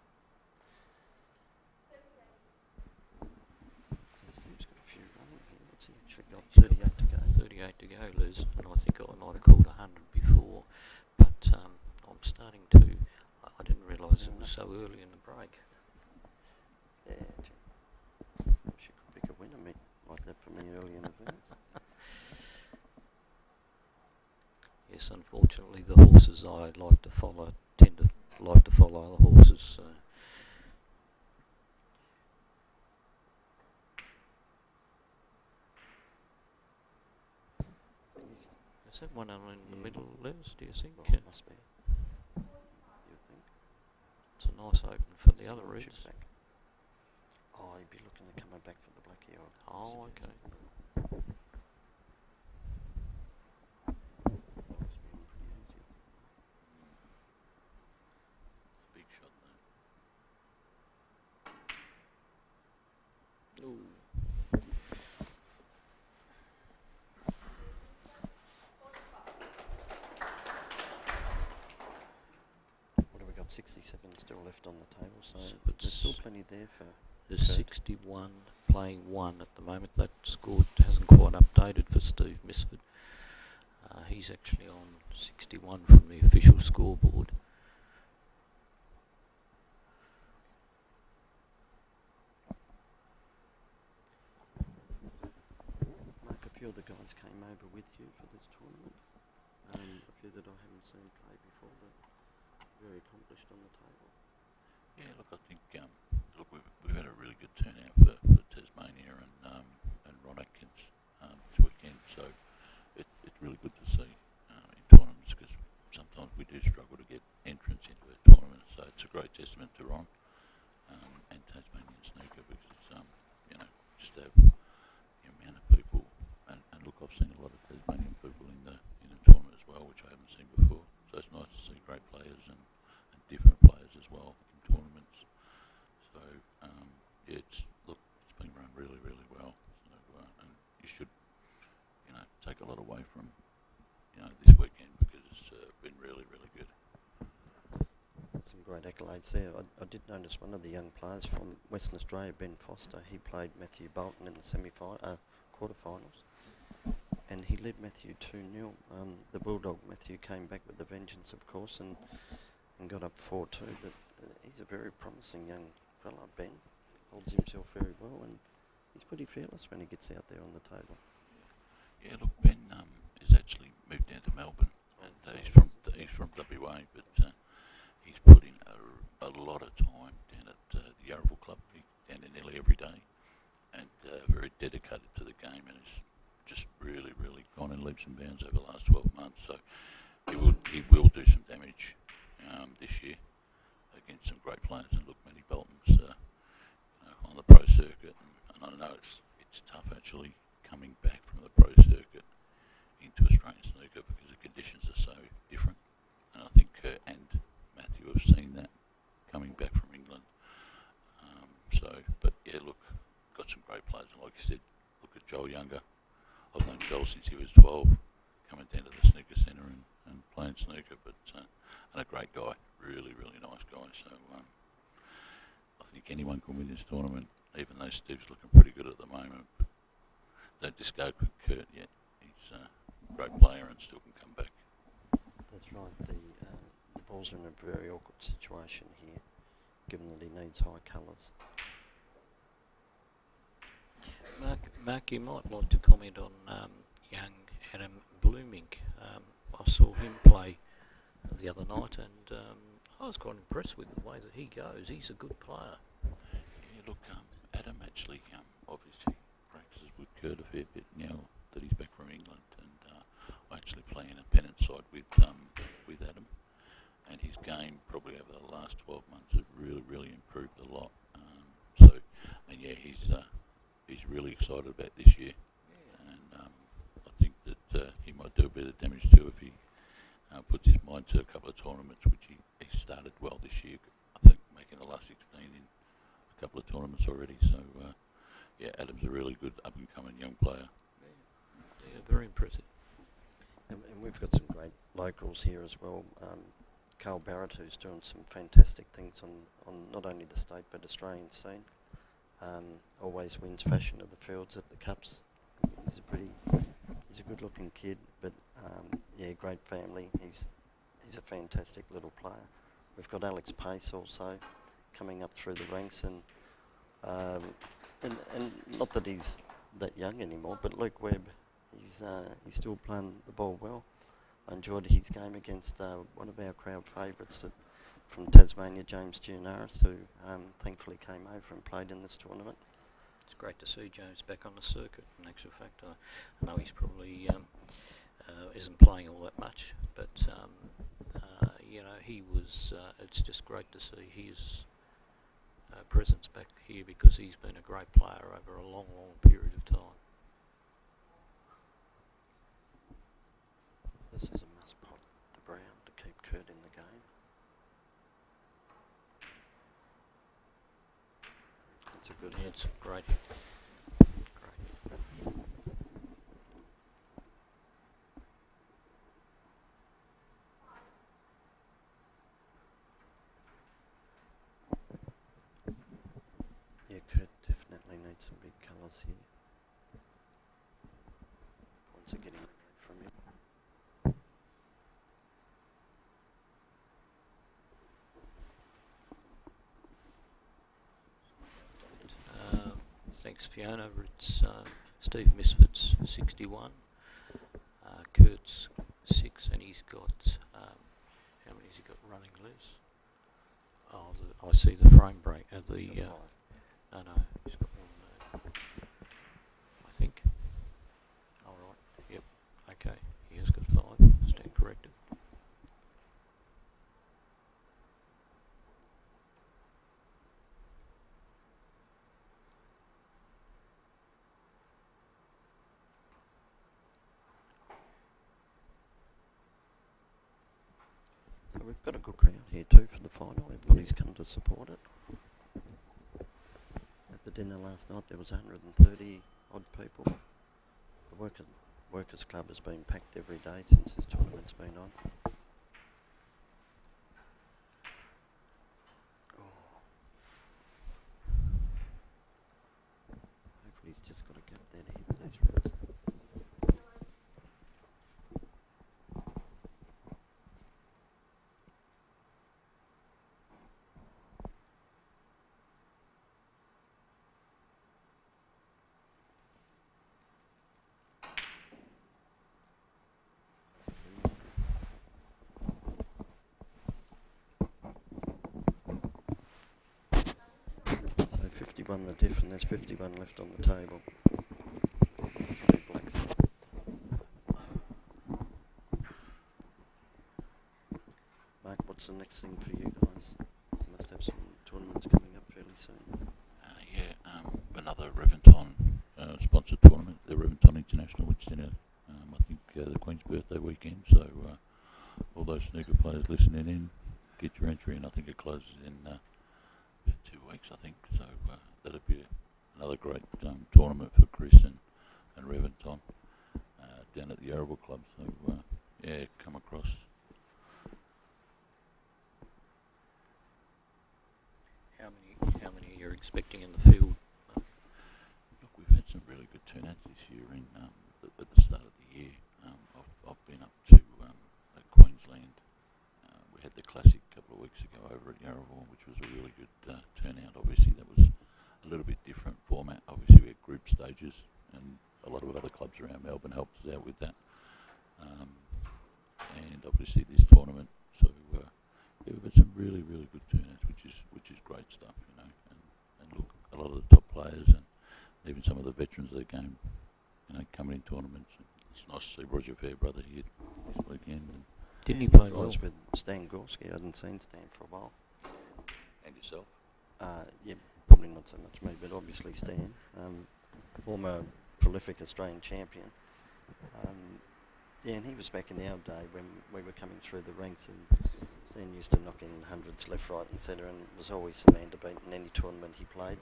So Steve's got a few running here. What's he actually got? 38 to go. 38 to go, Liz, and I think I might have called 100 before, but I'm starting to. I didn't realise it was so early in the break. Yeah, she could pick a winner like that for me early in advance. Yes, unfortunately, the horses I like to follow tend to like to follow other horses. So. Is that one in the middle, Liz, do you think? Well, it must be. You think? It's a nice open for the other Reds. Oh, he'd be looking at coming back for the Blackie odd. Oh, okay. Big shot there. Ooh. What have we got? 67 still left on the table, so So there's still plenty there for There's Kurt. 61 playing 1 at the moment. That score hasn't quite updated for Steve Misford. He's actually on 61 from the official scoreboard. Mark, a few of the guys came over with you for this tournament. A few that I haven't seen play before that are very accomplished on the table. Yeah, look, I think look, we've had a really good turnout for Tasmania and Ron Atkins this weekend, so it's really good to see in tournaments because sometimes we do struggle to get entrance into a tournament, so it's a great testament to Ron and Tasmanian snooker because you know, just have the amount of people and look, I've seen a lot of Tasmanian people in the tournament as well, which I haven't seen before, so it's nice to see great players and different players as well in tournaments. So yeah, it's been run really, really well. So and you should, take a lot away from, this weekend because it's been really, really good. Some great accolades there. I did notice one of the young players from Western Australia, Ben Foster, he played Matthew Bolton in the quarterfinals, and he led Matthew 2-0. The Bulldog Matthew came back with a vengeance, of course, and got up 4-2, but he's a very promising young fella, Ben. Holds himself very well, and he's pretty fearless when he gets out there on the table. Yeah, look, Ben has actually moved down to Melbourne, and he's from WA, but he's put in a lot of time down at the Yarraville Club, down there nearly every day, and very dedicated to the game, and has just really, really gone in leaps and bounds over the last 12 months. So he will do some damage this year against some great players. And look, Matty Bolton's on the pro circuit, and I know it's tough actually coming back from the pro circuit into Australian snooker because the conditions are so different. And I think Kurt and Matthew have seen that coming back from England. But yeah, look, got some great players. And like you said, look at Joel Younger. I've known Joel since he was 12, coming down to the snooker centre and playing snooker, but and a great guy, really, really nice guy. So I think anyone can win this tournament, even though Steve's looking pretty good at the moment. But don't discard Kurt yet. He's a great player and still can come back. That's right. The ball's in a very awkward situation here, given that he needs high colours. Mark, you might like to comment on young Adam Blooming. I saw him play the other night, and I was quite impressed with the way that he goes. He's a good player. Yeah, look, Adam actually obviously practices with Kurt a fair bit now that he's back from England, and I actually play in a pennant side with Adam, and his game probably over the last 12 months has really, really improved a lot. And yeah, he's really excited about this year, and I think that he might do a bit of damage too if he puts his mind to a couple of tournaments, which he started well this year. I think making the last 16 in a couple of tournaments already. So yeah, Adam's a really good up and coming young player. Yeah, very impressive. And we've got some great locals here as well. Carl Barrett, who's doing some fantastic things on not only the state but Australian scene. Always wins fashion of the fields at the Cups. He's a good-looking kid, but yeah, great family. He's a fantastic little player. We've got Alex Pace also coming up through the ranks, and not that he's that young anymore, but Luke Webb, he's still playing the ball well. I enjoyed his game against one of our crowd favourites from Tasmania, James Gianaris, who thankfully came over and played in this tournament. It's great to see James back on the circuit. In actual fact, I know he's probably isn't playing all that much, but he was. It's just great to see his presence back here because he's been a great player over a long, long period of time. This is a must pot the brown to keep Kurt in the game. It's a good hit. It's great. Great. Yeah, Kurt definitely needs some big colours here. Points are getting removed from him. Thanks, Fiona. It's Steve Misfit's 61, Kurt's 6, and he's got how many has he got running loose? Oh, I see the frame break. He's The got 5. no, he's got one. I think. All right. Yep. Okay. He has got 5. Stand corrected. So we've got a good crowd here too for the final. Everybody's come to support it. At the dinner last night there was 130 odd people. The Workers Club has been packed every day since this tournament's been on. Oh. Hopefully he's just got a gap there to hit these reds. So 51 the diff, and there's 51 left on the table. 3 blacks. Mark, what's the next thing for you guys? You must have some tournaments coming up fairly soon. Another Reventon sponsored tournament, the Reventon International, which is in I think the Queen's birthday weekend. So all those snooker players listening in, get your entry in. I think it closes in about 2 weeks, I think. So that'll be another great tournament for Chris and Reventon down at the Yarraville Club. So yeah, come across. How many you're expecting in the field? Look, we've had some really good turnouts this year. At the start of the year, I've been up to Queensland. We had the Classic a couple of weeks ago over at Yarraville, which was a really good turnout. Obviously, that was a little bit different format. Obviously, we had group stages, and a lot of other clubs around Melbourne helped us out with that. And obviously, this tournament. So yeah, we've had some really, really good turnouts, which is great stuff, you know. And look, a lot of the top players and even some of the veterans of the game, you know, coming in tournaments. It's nice to see Roger Fairbrother here this weekend. And Didn't he play I well? was with Stan Gorski. I hadn't seen Stan for a while. and yourself. Yeah, probably not so much me, but obviously Stan, former prolific Australian champion. Yeah, and he was back in our day when we were coming through the ranks, and Stan used to knock in hundreds left, right and centre, and was always the man to beat in any tournament he played.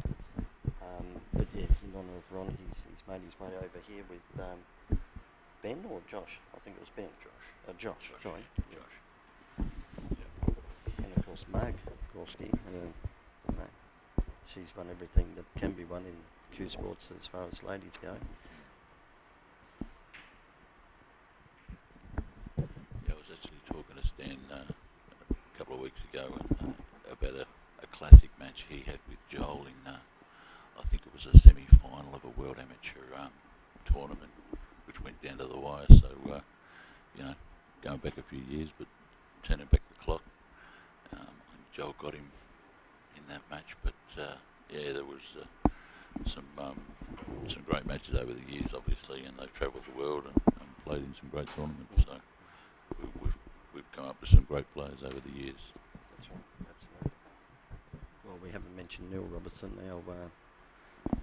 But yeah, in honour of Ron, he's made his way over here with Ben or Josh? I think it was Ben. Josh, sorry. Josh. And of course Marg Gorski, you know, she's won everything that can be won in Q Sports as far as ladies go. Yeah, I was actually talking to Stan a couple of weeks ago about a classic match he had with Joel in, I think it was a semi-final of a World Amateur tournament, which went down to the wire. So, you know, going back a few years, but turning back the clock, I think Joel got him in that match. But yeah, there was some great matches over the years, obviously, and they've travelled the world and played in some great tournaments. So we've come up with some great players over the years. That's right, absolutely. Well, we haven't mentioned Neil Robertson, our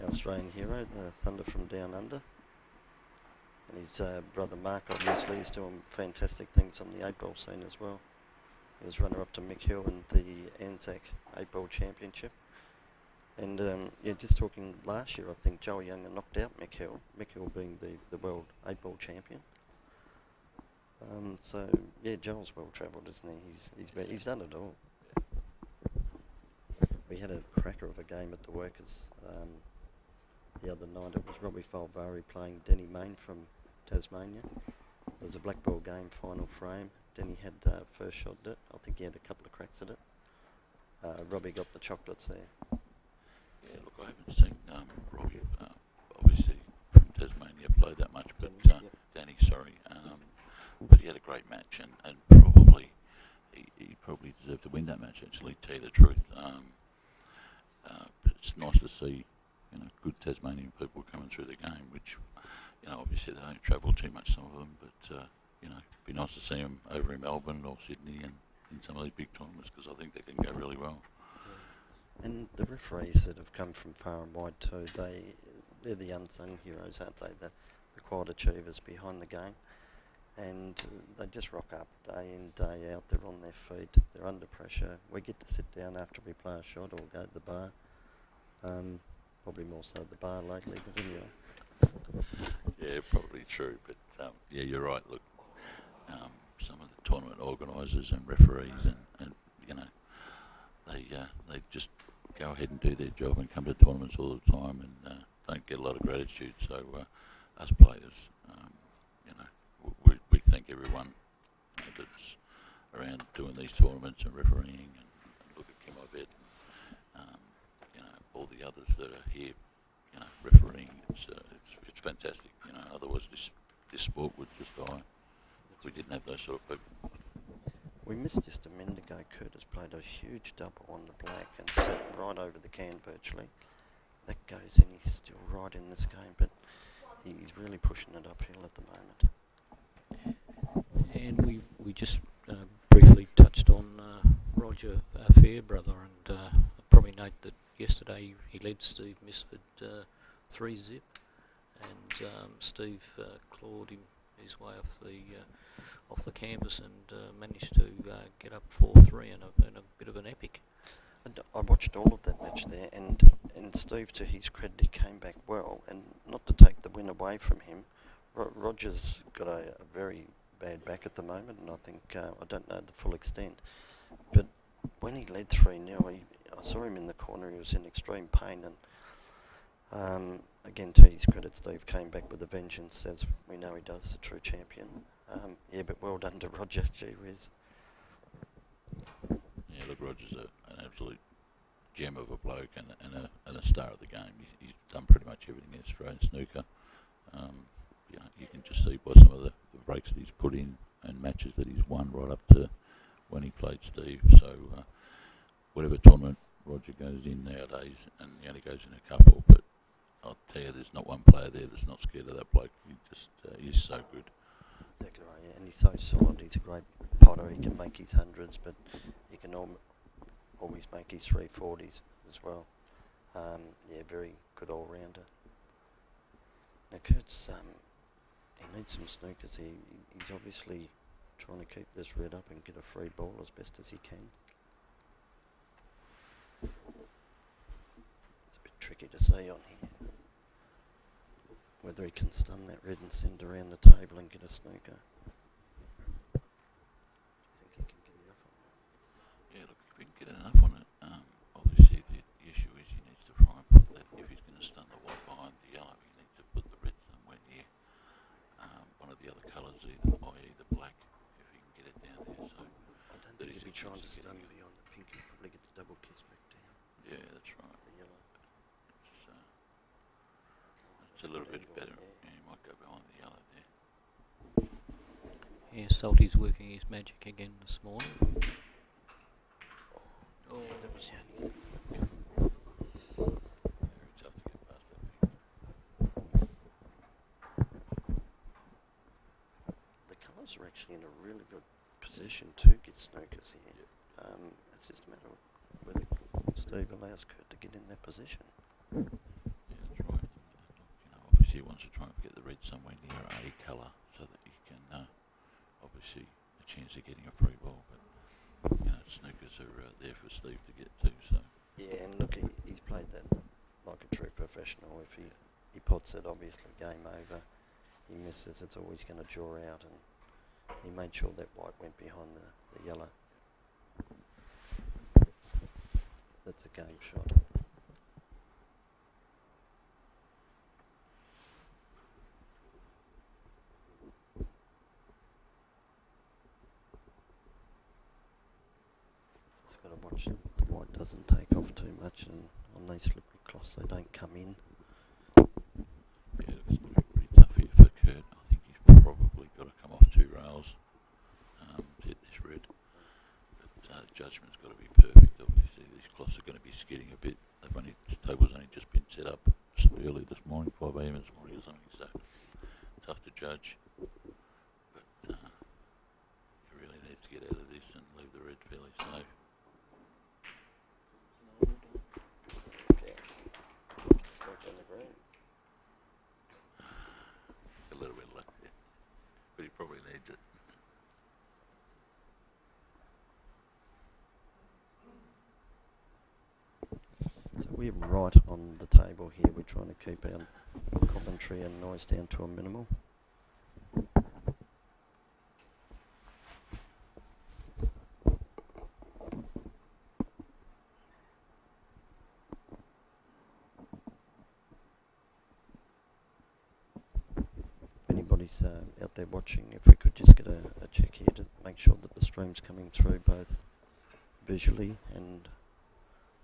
Australian hero, the Thunder from Down Under. And his brother Mark obviously is doing fantastic things on the 8-ball scene as well. He was runner-up to Mick Hill in the Anzac 8-ball championship. And yeah, just talking last year, I think Joel Younger knocked out Mick Hill being the world 8-ball champion. So yeah, Joel's well travelled, isn't he? He's done it all. We had a cracker of a game at the Workers the other night. It was Robbie Falvari playing Denny Main from Tasmania. It was a black ball game, final frame. Denny had first shot at it. I think he had a couple of cracks at it. Robbie got the chocolates there. Yeah, look, I haven't seen Robbie, obviously from Tasmania, play that much, but Danny, sorry. But he had a great match, and probably he probably deserved to win that match, actually, to tell you the truth. But it's nice to see, good Tasmanian people coming through the game, which, obviously they don't travel too much, some of them, but, it'd be nice to see them over in Melbourne or Sydney and in some of these big tournaments, because I think they can go really well. And the referees that have come from far and wide too, they're the unsung heroes, aren't they? The quad achievers behind the game. And they just rock up day in, day out. They're on their feet. They're under pressure. We get to sit down after we play a shot or go to the bar. Probably more so the bar lately, but anyway. Yeah, probably true. But yeah, you're right. Look, some of the tournament organisers and referees, and they just go ahead and do their job and come to tournaments all the time and don't get a lot of gratitude. So us players, we thank everyone that's around doing these tournaments and refereeing, and look at Kim Ibet, all the others that are here, refereeing. It's fantastic. Otherwise this sport would just die if we didn't have those sort of people. We missed just a minute ago. Curtis played a huge double on the black and sat right over the can virtually. That goes in. He's still right in this game, but he's really pushing it uphill at the moment. And we just briefly touched on Roger Fairbrother, and probably note that yesterday he led Steve Misford 3-0, and Steve clawed his way off the canvas and managed to get up 4-3 in a bit of an epic. And I watched all of that match there, and Steve, to his credit, he came back well, and not to take the win away from him, Roger's got a very bad back at the moment, and I think, I don't know the full extent, but when he led 3-0, I saw him in the corner. He was in extreme pain, and again, to his credit, Steve came back with a vengeance, as we know he does, the true champion. Yeah, but well done to Roger, gee whiz. Yeah, look, Roger's an absolute gem of a bloke and a star of the game. He's done pretty much everything in Australian snooker. You can just see by some of the breaks that he's put in and matches that he's won right up to when he played Steve. So whatever tournament Roger goes in nowadays, and he only goes in a couple, but I'll tell you, there's not one player there that's not scared of that bloke. He's so good. Exactly right, yeah. And he's so solid. He's a great potter. He can make his hundreds, but he can always make his 340s as well. Yeah, very good all-rounder. Now Kurt's, he needs some snookers. He's obviously trying to keep this red up and get a free ball as best as he can. It's a bit tricky to see on here whether he can stun that red and send around the table and get a snooker. Do you think he can get enough on that? Yeah, look, if he can get enough on it, obviously the issue is he needs to try and put that, if he's going to stun the white behind the yellow, he needs to put the red somewhere near one of the other colours, i.e. the black, if he can get it down there. So I don't think he'll be trying to stun beyond the pink. He'll probably get the double kiss back down. Yeah, that's right. The yellow. It's a little bit better. Yeah, he might go behind the yellow there. Yeah, Salty's working his magic again this morning. Oh, yeah, that was only. Very tough to get past that pink. The colours are actually in a really good position to get snookers here. Yep. It's just a matter of whether Steve allows Kurt to get in that position. Yeah, that's right. Obviously he wants to try and get the red somewhere near a colour so that he can, obviously, a chance of getting a free ball. But snookers are there for Steve to get to. So Yeah, and look, he's played that like a true professional. If he puts it, obviously game over. He misses, it's always going to draw out, and he made sure that white went behind the yellow. That's a game shot. Just got to watch that the white doesn't take off too much, and on these slippery cloths they don't come in. yeah, it's going to be pretty tough here for Kurt. I think he's probably got to come off 2 rails to hit this red. But judgment's got to be perfect. Obviously, these cloths are going to be skidding a bit. This table's only just been set up early this morning, 5 a.m. this morning or something, so tough to judge. But he really needs to get out of this and leave the red fairly safe. A little bit left, yeah. But he probably needs it. So we're right on the table here. We're trying to keep our commentary and noise down to a minimal. If anybody's out there watching, if we could just get a check here to make sure that the stream's coming through both visually and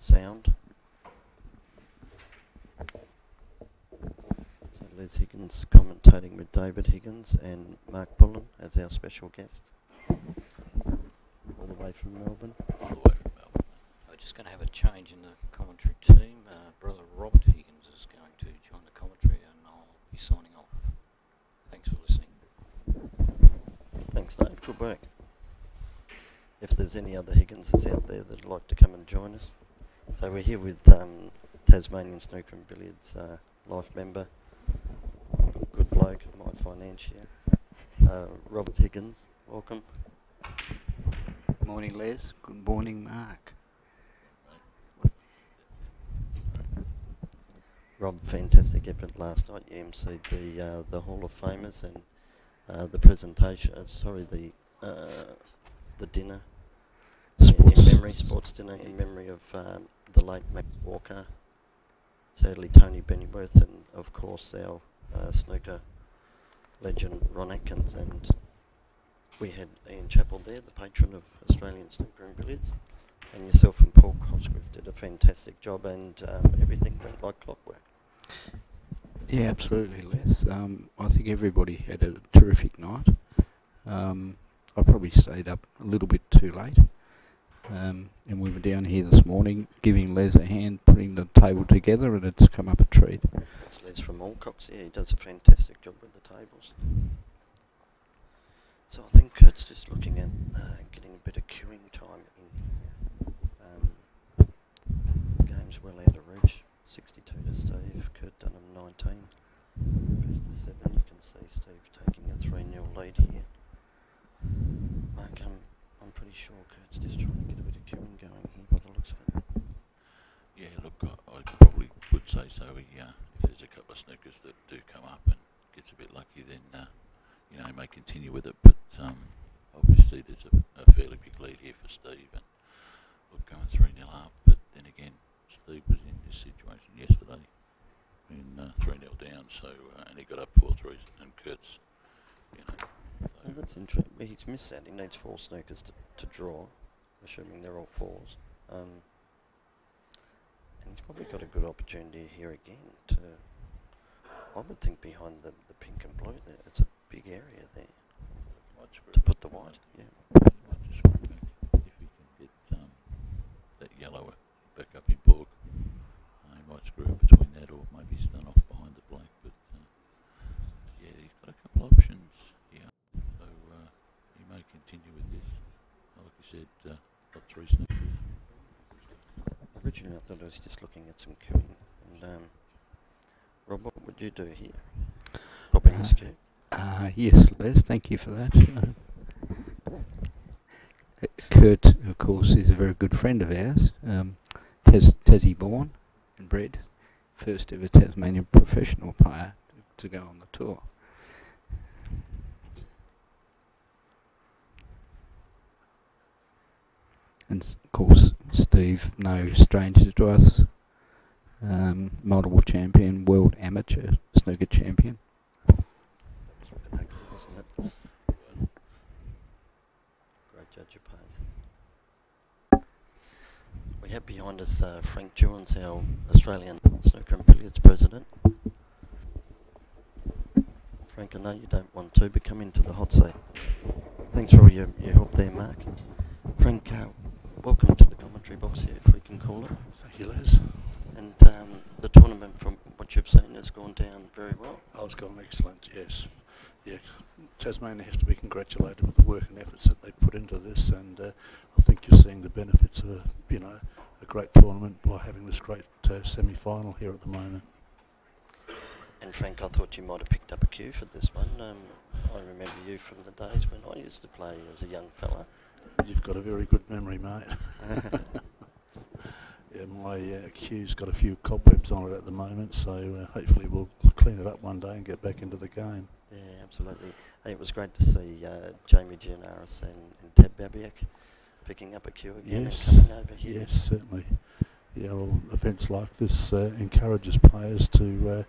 sound. So Les Higgins commentating with David Higgins and Mark Bullen as our special guest, all the way from Melbourne. All the way from Melbourne. We're just going to have a change in the commentary team. Brother Robert Higgins is going to join the commentary and I'll be signing off. Thanks for listening. Thanks, Dave. Good work. If there's any other Higginses out there that'd like to come and join us. So we're here with Tasmanian Snooker and Billiards life member, good bloke, my financier, Robert Higgins. Welcome. Morning, Les. Good morning, Mark. Rob, fantastic effort last night. You emceed the Hall of Famers and the presentation. The dinner in memory, sports dinner in memory of the late Max Walker, sadly Tony Bennyworth, and of course our snooker legend Ron Atkins. And we had Ian Chappell there, the patron of Australian Snooker and Billiards, and yourself and Paul Cosgrove did a fantastic job, and everything went like clockwork. Yeah, absolutely, Les. I think everybody had a terrific night. I probably stayed up a little bit too late. And we were down here this morning giving Les a hand putting the table together, and it's come up a treat. That's Les from Alcox. Yeah, he does a fantastic job with the tables. So I think Kurt's just looking at getting a bit of queuing time in. Game's well out of reach. 62 to Steve. Kurt Dunham 19. First to 7. You can see Steve taking a 3-0 lead here. Mark, I'm pretty sure Kurt's just trying to get a bit of queuing going here by the looks of it. Yeah, look, I probably would say so. If there's a couple of snookers that do come up and gets a bit lucky, then he may continue with it. But obviously there's a fairly big lead here for Steve, and look, going 3-0 up. But then again, Steve was in this situation yesterday, in 3-0 down. So and he got up 4-3, and Kurt's, Well, that's interesting. He's missed that. He needs 4 snookers to draw, assuming they're all 4s. And he's probably got a good opportunity here again to, I would think, behind the pink and blue there. It's a big area there to put the white. Yeah. Might just screw back if he can get that yellow back up in Borg. He might screw it between that, or maybe stun off behind the black. But yeah, he's got a couple of options here, so he may continue with this. Like you said, got 3 snookers. Originally I thought I was just looking at some queuing. And Rob, what would you do here? Popping this queue? Yes, Les, thank you for that. Kurt, of course, is a very good friend of ours. Tassie born and bred, first ever Tasmanian professional player to go on the tour. And of course, Steve, no stranger to us, multiple champion, world amateur snooker champion. Isn't it? Great judge of pace. We have behind us Frank Jewins, our Australian Snooker and Billiards president. Frank, I know you don't want to, but come into the hot seat. Thanks for all your help there, Mark. Frank, welcome to the commentary box here, if we can call it. Thank you, Les. And the tournament, from what you've seen, has gone down very well. Oh, it's gone excellent, yes. Yeah, Tasmania has to be congratulated with the work and efforts that they put into this, and I think you're seeing the benefits of a great tournament by having this great semi-final here at the moment. And Frank, I thought you might have picked up a cue for this one. I remember you from the days when I used to play as a young fella. You've got a very good memory, mate. Yeah, my cue's got a few cobwebs on it at the moment, so hopefully we'll clean it up one day and get back into the game. Yeah, absolutely. Hey, it was great to see Jamie Gianaris and Ted Babiak picking up a cue again and coming over here. Yes, certainly. Yeah, well, events like this encourages players to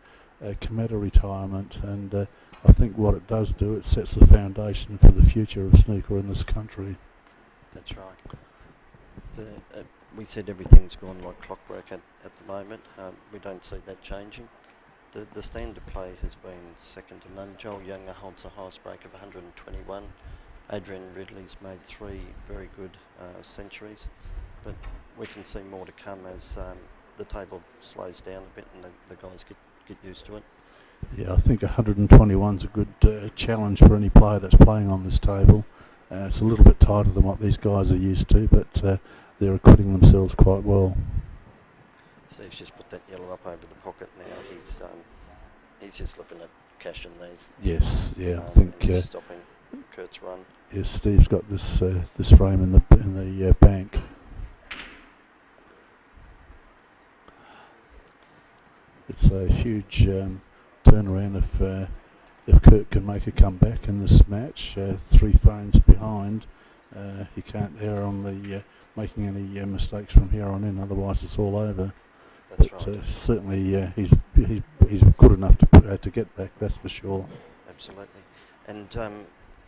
come out of retirement, and I think what it does do, it sets the foundation for the future of snooker in this country. That's right. We said everything's gone like clockwork at the moment. We don't see that changing. The standard play has been second to none. Joel Younger holds the highest break of 121. Adrian Ridley's made 3 very good centuries, but we can see more to come as the table slows down a bit and the guys get used to it. Yeah, I think 121's a good challenge for any player that's playing on this table. It's a little bit tighter than what these guys are used to, but they're acquitting themselves quite well. Steve's just put that yellow up over the pocket now. He's just looking at cashing these. Yes, yeah, I think stopping Kurt's run. Yes, Steve's got this frame in the bank. It's a huge turnaround if Kurt can make a comeback in this match. 3 frames behind, he can't err on the making any mistakes from here on in. Otherwise, it's all over. That's but right. Certainly, he's good enough to get back. That's for sure. Absolutely. And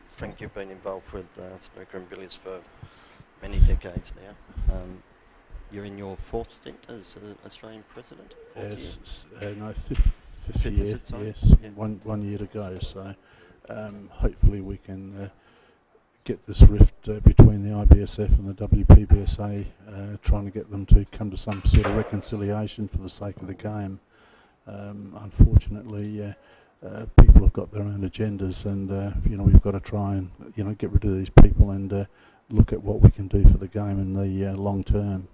Frank, you've been involved with snooker and billiards for many decades now. You're in your 4th stint as Australian president. Yes, no, fifth year. Is it, sorry? Yes, yeah. one year to go. So hopefully we can get this rift between the IBSF and the WPBSA, trying to get them to come to some sort of reconciliation for the sake of the game. Unfortunately, people have got their own agendas, and we've got to try and get rid of these people and look at what we can do for the game in the long term.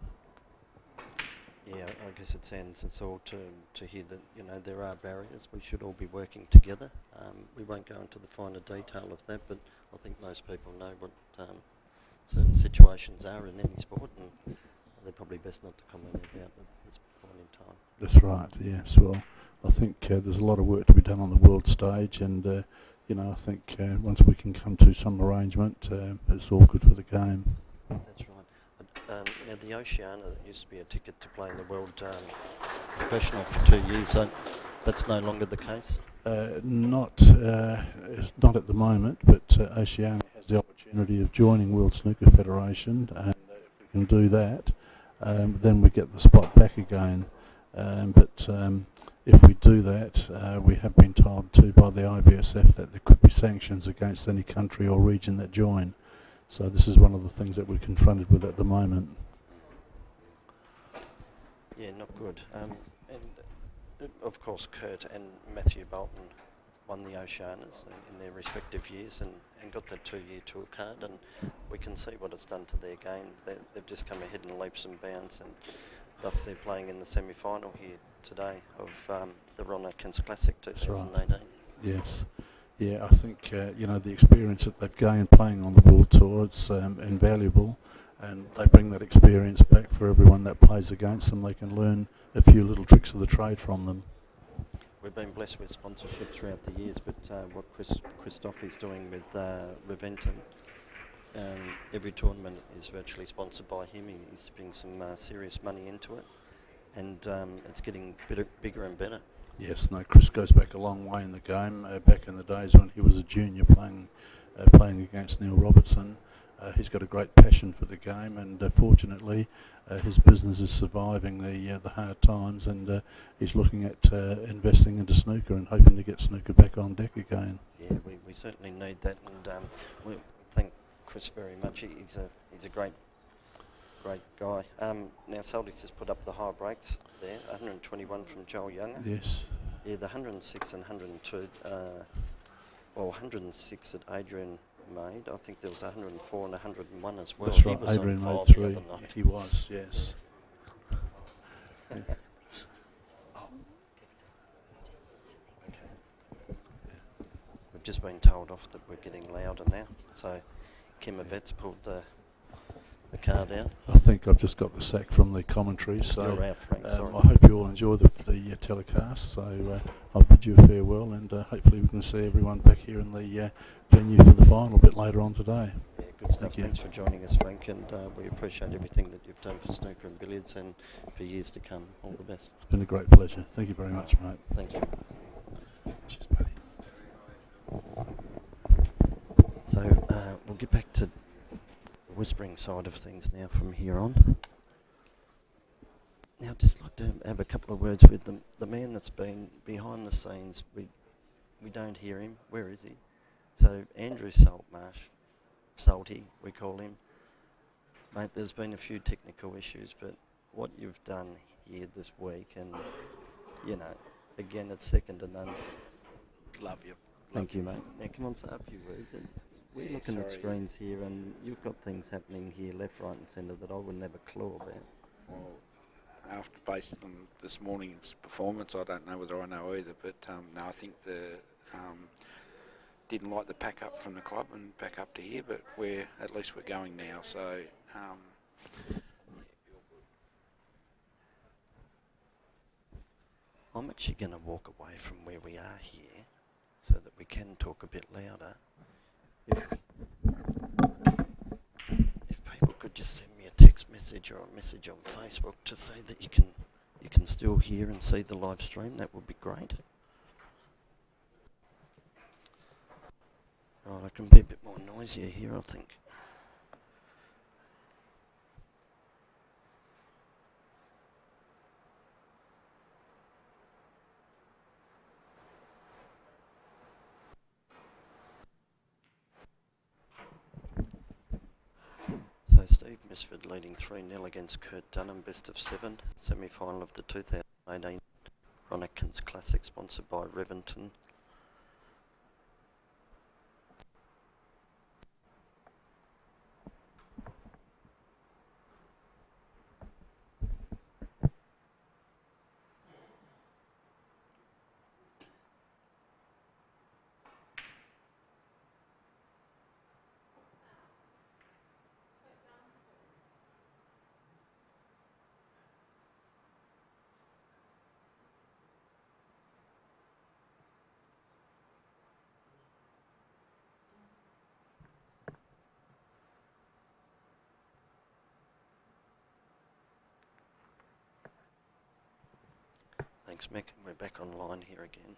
Yeah, I guess it sounds it's all to hear that there are barriers. We should all be working together. We won't go into the finer detail of that, but I think most people know what certain situations are in any sport, and they're probably best not to comment about at this point in time. That's right. Yes. Well, I think there's a lot of work to be done on the world stage, and I think once we can come to some arrangement, it's all good for the game. That's right. Now the Oceania, that used to be a ticket to play in the World Professional for 2 years, so that's no longer the case? Not at the moment, but Oceania has the opportunity of joining World Snooker Federation, and if we can do that, then we get the spot back again. But if we do that, we have been told too by the IBSF that there could be sanctions against any country or region that join. So this is one of the things that we're confronted with at the moment. Yeah, not good. And of course, Kurt and Matthew Bolton won the Oceanias in their respective years and got that 2-year tour card, and we can see what it's done to their game. They've just come ahead in leaps and bounds, and thus they're playing in the semi-final here today of the Ron Atkins Classic 2018. Right. Yes. Yeah, I think the experience that they've gained playing on the World Tour, it's invaluable, and they bring that experience back for everyone that plays against them. They can learn a few little tricks of the trade from them. We've been blessed with sponsorship throughout the years, but what Christoph is doing with Reventon, every tournament is virtually sponsored by him. He's putting some serious money into it, and it's getting bigger and better. Yes, no, Chris goes back a long way in the game. Back in the days when he was a junior playing against Neil Robertson, he's got a great passion for the game, and fortunately his business is surviving the hard times, and he's looking at investing into snooker and hoping to get snooker back on deck again. Yeah, we certainly need that, and we thank Chris very much. He's a great great guy. Now Salty's just put up the high breaks there. 121 from Joel Younger. Yes. Yeah, the 106 and 102. Well, 106 that Adrian made. I think there was 104 and 101 as well. That's He right. was Adrian on fire made the 3. other night. He was, yes. Oh. We've just been told off that we're getting louder now. So Kim Yvette's pulled the card out. I think I've just got the sack from the commentary, so You're out, Frank, sorry. I hope you all enjoy the telecast. So I'll bid you a farewell, and hopefully we can see everyone back here in the venue for the final a bit later on today. Yeah, good stuff. Thank you. Thanks for joining us, Frank, and we appreciate everything that you've done for snooker and billiards and for years to come. All the best. It's been a great pleasure. Thank you very much, mate. Thanks, Frank. Cheers, buddy. So we'll get back to the whispering side of things now from here on. Now, I'd just like to have a couple of words with the man that's been behind the scenes. We don't hear him. Where is he? So Andrew Saltmarsh, Salty, we call him. Mate, there's been a few technical issues, but what you've done here this week, and, you know, again, it's second to none. Love you. Thank you, mate. Now, come on, say a few words. We're looking at screens here, and you've got things happening here, left, right, and centre that I wouldn't have a clue about. Well, after based on this morning's performance, I don't know whether I know either, but no, I think didn't like the pack up from the club and back up to here, but at least we're going now, so I'm actually going to walk away from where we are here so that we can talk a bit louder. If people could just send me a text message or a message on Facebook to say that you can still hear and see the live stream, that would be great. Right, I can be a bit more noisier here, I think. So Steve Misford leading 3-0 against Kurt Dunham, best of 7, semi-final of the 2018 Atkins Classic, sponsored by Reventon. Thanks, Mick. We're back online here again.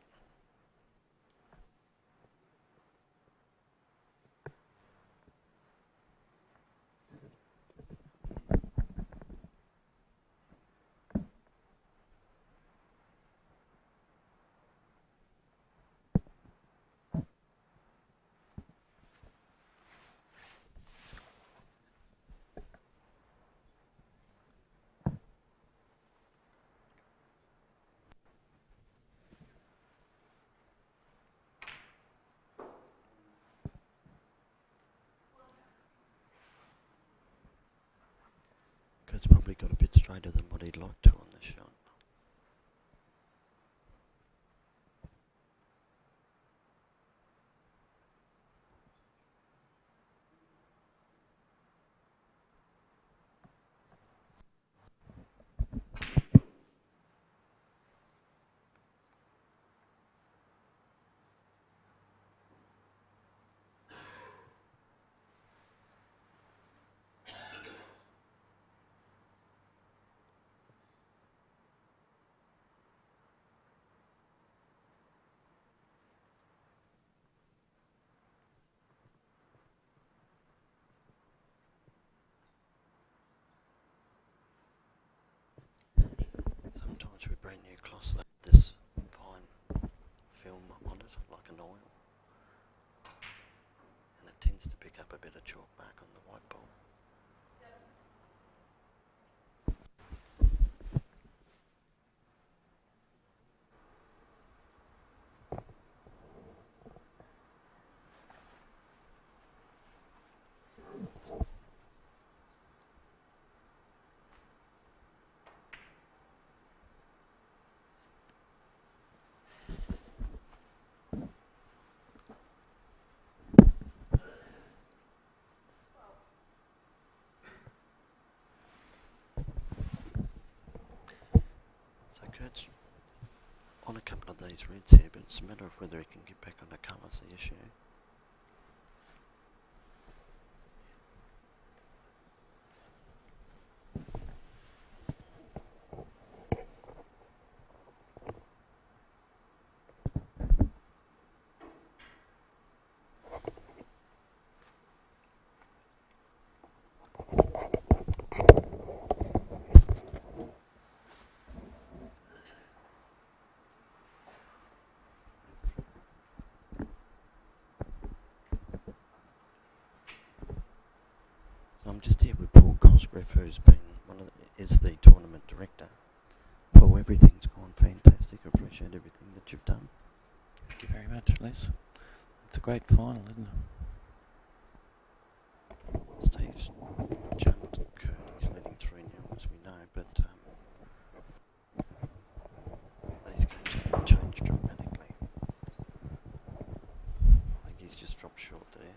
Kurt's probably got a bit straighter than what he'd like to on this shot. Sometimes with brand new cloths, they have this fine film on it, like an oil, and it tends to pick up a bit of chalk mark on the white ball. Kurt's on a couple of these reds here, but it's a matter of whether he can get back on the colour's the issue. So I'm just here with Paul Cosgrove, who's been is the tournament director. Paul, everything's gone fantastic. I appreciate everything that you've done. Thank you very much, Les. It's a great final, isn't it? Steve's jumped Kurt. He's leading 3-0, as we know, but these games can change dramatically. I think he's just dropped short there.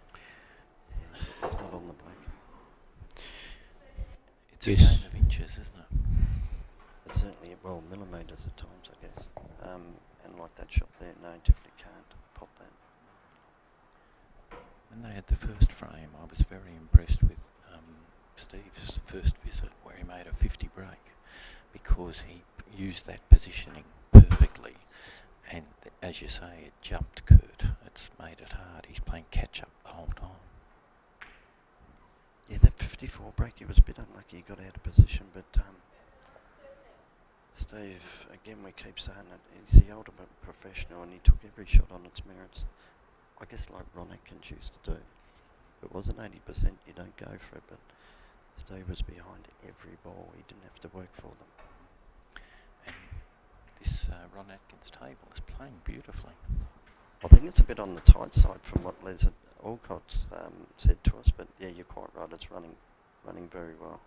Yeah, he's not on the black. It's a game of inches, isn't it? It's certainly, well, millimetres at times, I guess. And like that shot there, no, definitely can't pop that. When they had the first frame, I was very impressed with Steve's first visit, where he made a 50 break, because he used that positioning perfectly. And as you say, it jumped Kurt. It's made it hard. He's playing catch up the whole time. Yeah, that 54 break, he was a bit unlucky. He got out of position, but Steve, again, we keep saying it, he's the ultimate professional, and he took every shot on its merits. I guess like Ron Atkins used to do. If it wasn't 80%, you don't go for it, but Steve was behind every ball. He didn't have to work for them. And this Ron Atkins table is playing beautifully. I think it's a bit on the tight side from what Les Alcott's said to us, but yeah, you're quite right. It's running very well.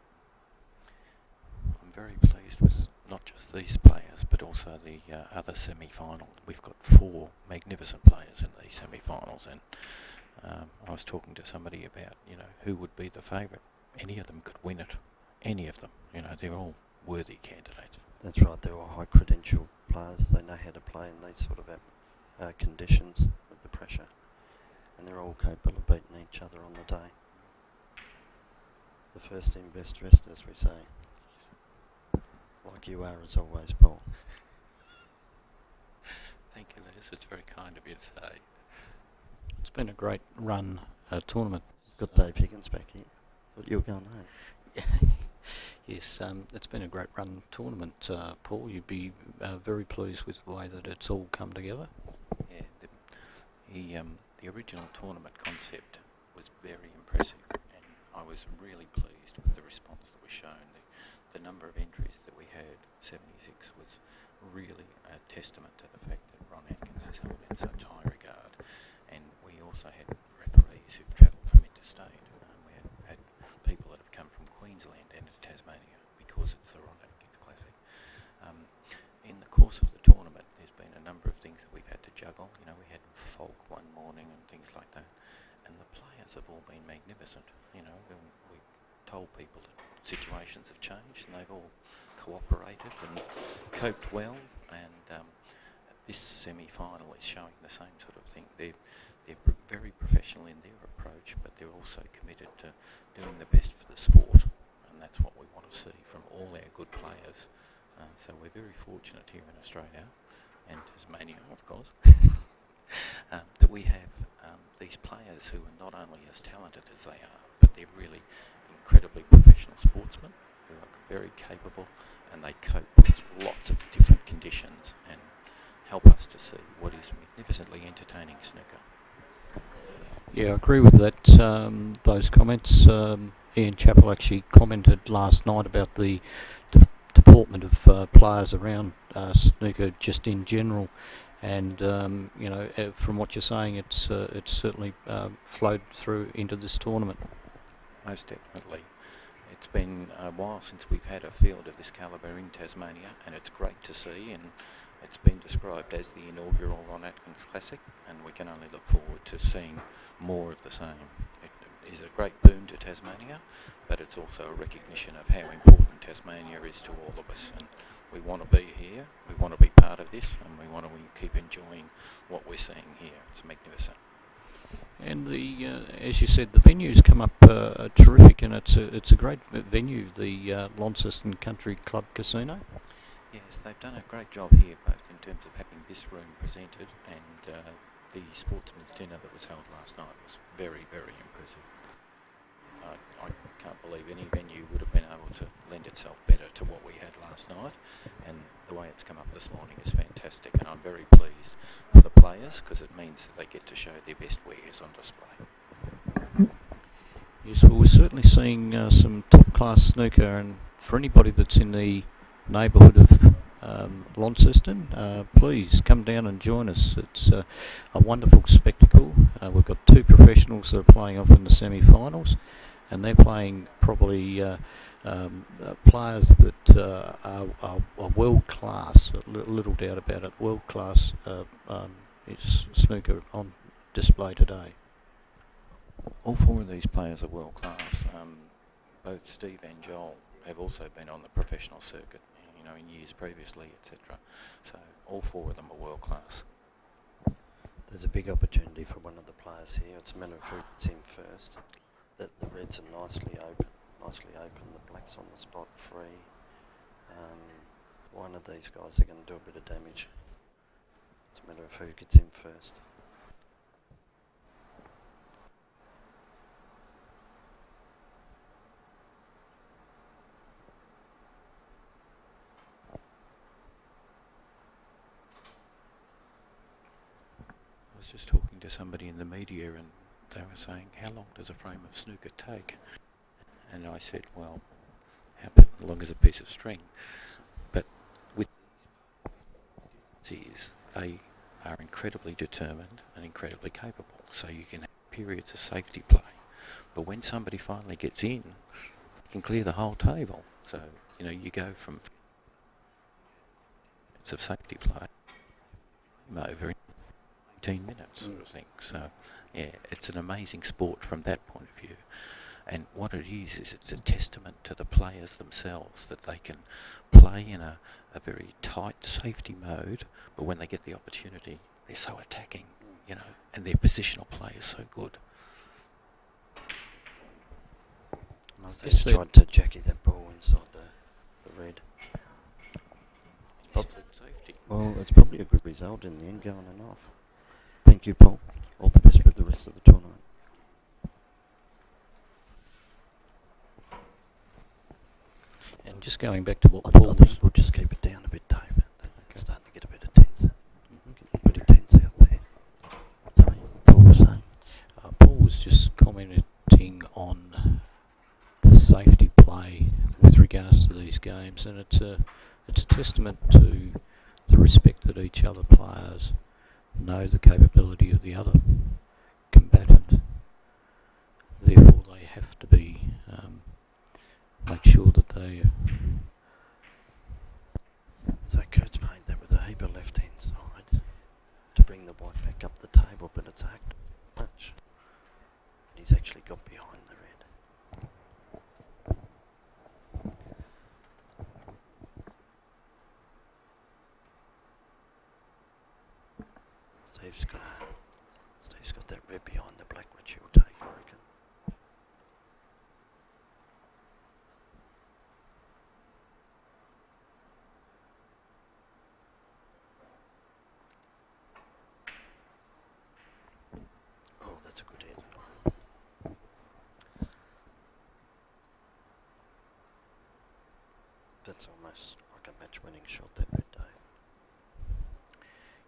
I'm very pleased with not just these players, but also the other semi-final. We've got 4 magnificent players in these semi-finals, and I was talking to somebody about, who would be the favourite. Any of them could win it. Any of them. They're all worthy candidates. That's right. They're all high-credential players. They know how to play in these sort of conditions with the pressure, and they're all capable of beating each other on the day. The first team best dressed, as we say. Like you are, as always, Paul. Thank you, Les. It's very kind of you to say. It's been a great run tournament. Got Dave Higgins back here. Thought you were going home. Yes, it's been a great run tournament, Paul. You'd be very pleased with the way that it's all come together. Yeah, the original tournament concept was very impressive, and I was really pleased with the response that was shown. The number of entries that we had, 76, was really a testament to the fact that Ron Atkins is held in such high regard. And we also had referees who've travelled from interstate. We had people that have come from Queensland and Tasmania because it's the Ron Atkins Classic. In the course of the tournament, there's been a number of things that we've had to juggle. We had fog one morning and things like that. And the players have all been magnificent. We told people that situations have changed, and they've all cooperated and coped well. And this semi-final is showing the same sort of thing. They're very professional in their approach, but they're also committed to doing the best for the sport, and that's what we want to see from all our good players. So we're very fortunate here in Australia, and Tasmania, of course, that we have these players who are not only as talented as they are, but they're really incredibly professional sportsmen who are very capable, and they cope with lots of different conditions and help us to see what is magnificently entertaining snooker. Yeah, I agree with that. Those comments. Ian Chappell actually commented last night about the deportment of players around snooker just in general, and from what you're saying, it's certainly flowed through into this tournament. Most definitely. It's been a while since we've had a field of this calibre in Tasmania, and it's great to see, and it's been described as the inaugural Ron Atkins Classic, and we can only look forward to seeing more of the same. It is a great boon to Tasmania, but it's also a recognition of how important Tasmania is to all of us, and We want to be here, we want to be part of this, and we want to keep enjoying what we're seeing here. It's magnificent. And as you said, the venue's come up terrific, and it's a great venue, the Launceston Country Club Casino. Yes, they've done a great job here, both in terms of having this room presented and the sportsman's dinner that was held last night was very, very impressive. I can't believe any venue would have been able to lend itself better to what we had last night, and the way it's come up this morning is fantastic, and I'm very pleased for the players because it means that they get to show their best wares on display. Yes, well, we're certainly seeing some top-class snooker, and for anybody that's in the neighbourhood of Launceston, please come down and join us. It's a wonderful spectacle. We've got two professionals that are playing off in the semi-finals, and they're playing probably players that are world class, little doubt about it, world class snooker on display today. All four of these players are world class. Both Steve and Joel have also been on the professional circuit, in years previously, etc. So all four of them are world class. There's a big opportunity for one of the players here. It's a matter of who gets in first. The reds are nicely open. The blacks on the spot free. One of these guys are going to do a bit of damage. It's a matter of who gets in first. I was just talking to somebody in the media and they were saying, how long does a frame of snooker take? And I said, well, how long as a piece of string? But with these, they are incredibly determined and incredibly capable. So you can have periods of safety play. But when somebody finally gets in, you can clear the whole table. So, you go from periods of safety play over 18 minutes sort of thing. So, yeah, it's an amazing sport from that point of view. And what it is it's a testament to the players themselves that they can play in a very tight safety mode, but when they get the opportunity, they're so attacking, and their positional play is so good. They just tried to jacky that ball inside the red. Safety. Well, it's probably a good result in the end, going and off. Thank you, Paul. All the best with the rest of the tournament. And just going back to what I Paul think we'll just keep it down a bit, Dave. It's starting to get a bit of tense. Pretty tense out there. Sorry, Paul was saying. Paul was just commenting on the safety play with regards to these games, and it's a testament to the respect that each other players know the capability of the other combatant. Therefore, they have to be make sure that they. So Kurt's made that with a heap of left-hand side to bring the white back up the table, but it's hacked much. And he's actually got behind the red. Steve's got that red behind the black, which he'll take, I reckon. Oh, that's a good hit. That's almost like a match-winning shot, that red, Dave.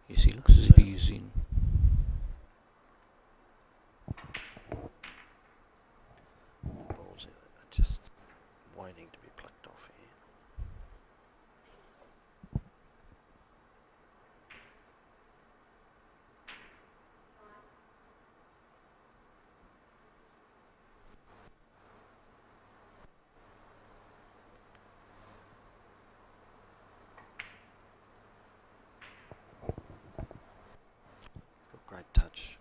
Yes, he looks as if he's in. Balls are just waiting to be plucked off here. Got great touch,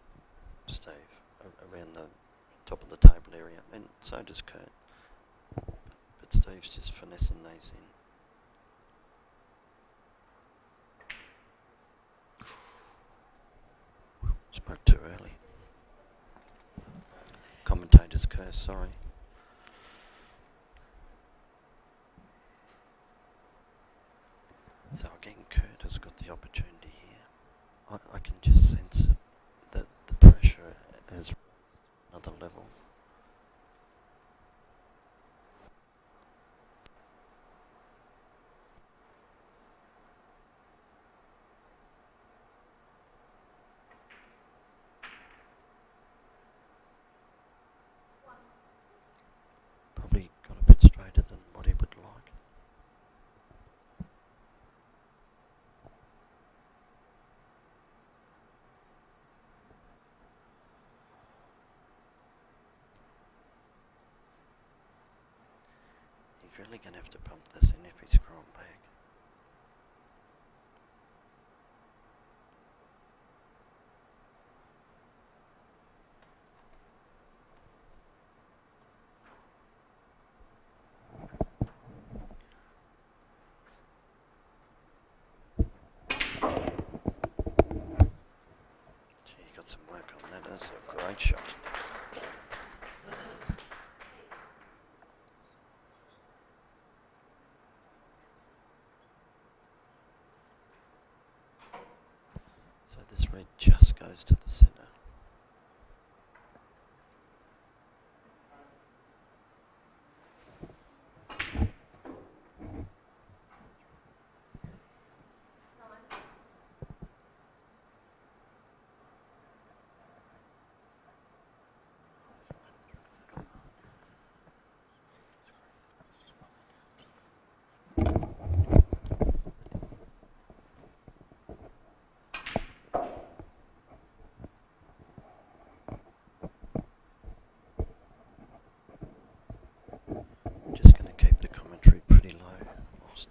Steve, around the top of the table area, and so does Kurt. But Steve's just finessing these in. sorry. So again, Kurt has got the opportunity here. I can just sense that the pressure has another level. Probably got a bit straighter than what he would like. He's really going to have to pump this in if he's screwing back. Gee, you got some work on that. That's a great shot. So this red just goes to the centre. Just going to keep the commentary pretty low whilst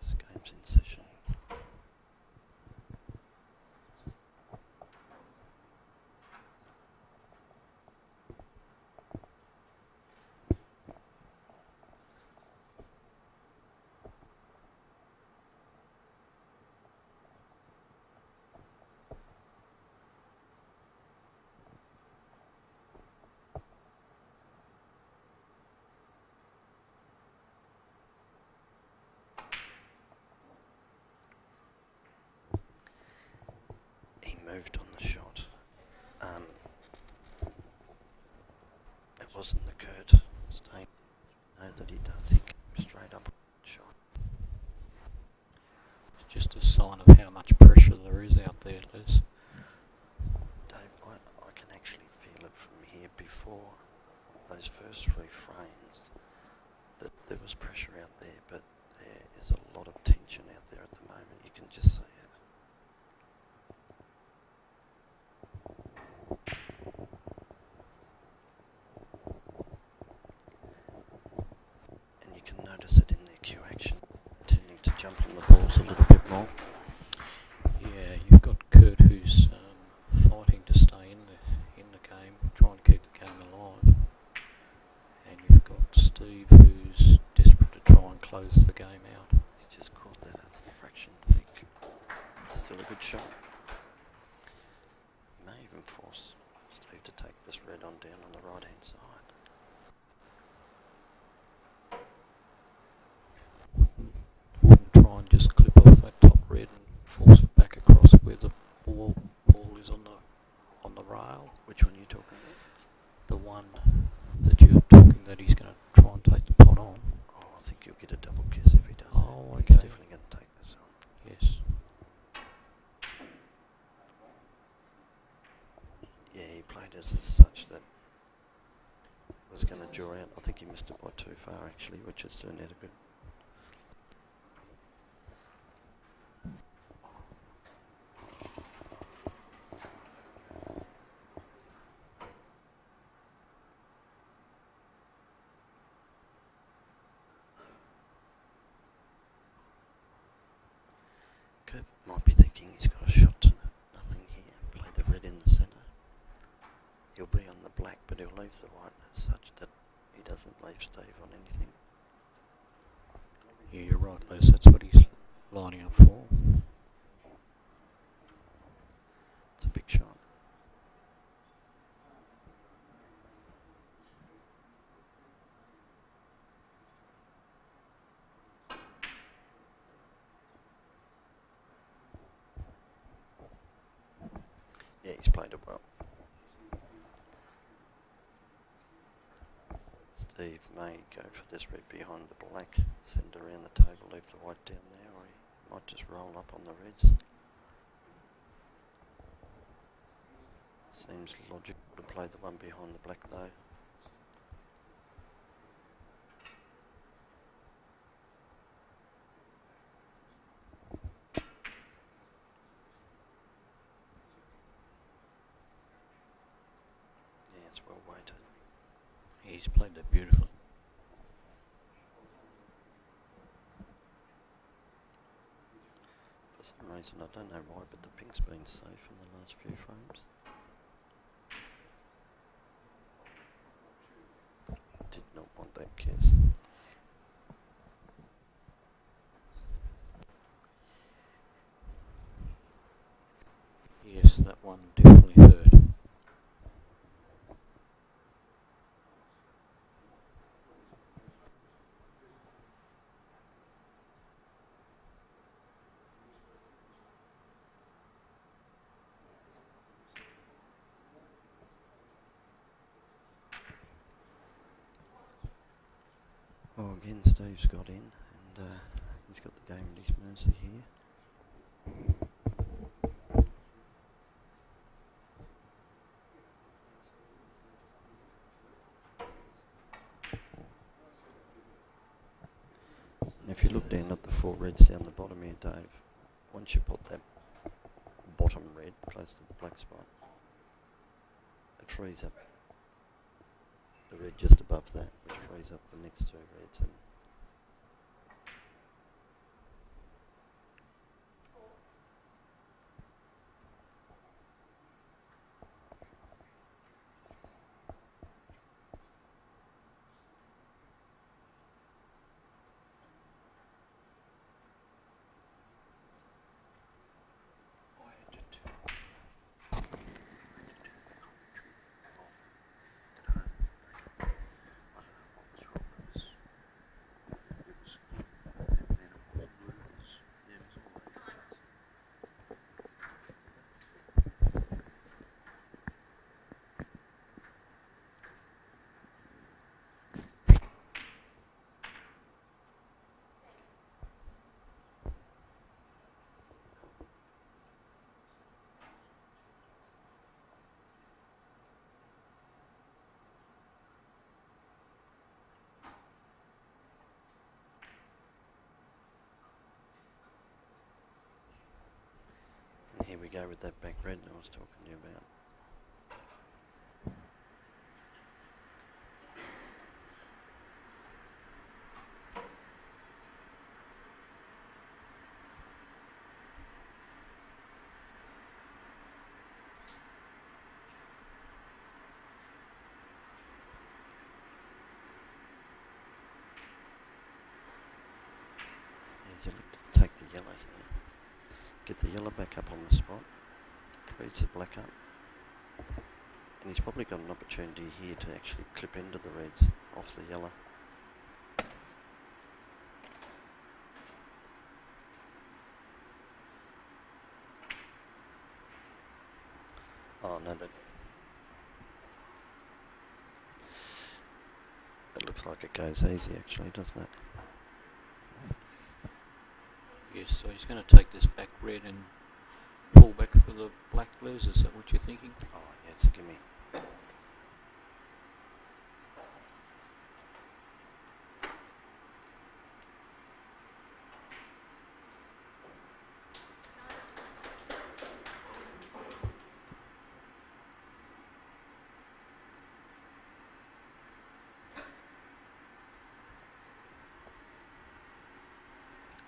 this game's in session. He moved on the shot. It wasn't the Kurt staying. No, that he does. He came straight up on the shot. It's just a sign of how much pressure there is out there, Les. Dave, I can actually feel it from here before those first 3 frames that there was pressure out there, but there is a lot of tension out there at the moment. You can just see it. And you can notice it in their cue action, tending to jump on the balls a little bit more. Yeah, you've got Kurt who's fighting to stay in the game, trying to keep the game alive, and you've got Steve who's desperate to try and close the game out. He's just caught that a fraction thick. Still a good shot. May even force Steve to take this red on down on the right hand side. Wouldn't try and just clip off that top red and force it back across where the ball is on the rail. Which one are you talking about? The one that you're talking that he's going to try and take the pot on. Oh, I think you'll get a double kiss if he does Oh, that. okay. He's definitely going to take this on. Yes. Yeah, he played it as such that it was going to draw out. I think he missed it by too far actually, which has turned out a good. Kurt might be thinking he's got a shot to nothing here. Play the red in the centre. He'll be on the black, but he'll leave the white as such that he doesn't leave Steve on anything. Yeah, you're right, Les. That's what he's lining up for. It's a big shot. he's played it well. Steve may go for this red behind the black, send around the table, leave the white down there, or he might just roll up on the reds. Seems logical to play the one behind the black though. Yeah, it's well weighted. He's played that beautifully. For some reason, I don't know why, but the pink's been safe in the last few frames. Did not want that kiss. Yes, that one definitely hurt. Well, again, Steve's got in, and he's got the game at his mercy here. And if you look down at the four reds down the bottom here, Dave, once you put that bottom red close to the black spot, it frees up the red just above that, which frees up the next two reds. And here we go with that back red I was talking to you about. Easy to take the yellow here. Get the yellow back up on the spot, frees the black up, and he's probably got an opportunity here to actually clip into the reds off the yellow. Oh no, that looks like it goes easy actually, doesn't it? Yes, so he's going to take this back red and pull back for the black blues. Is that what you're thinking? Oh yeah, it's a gimme.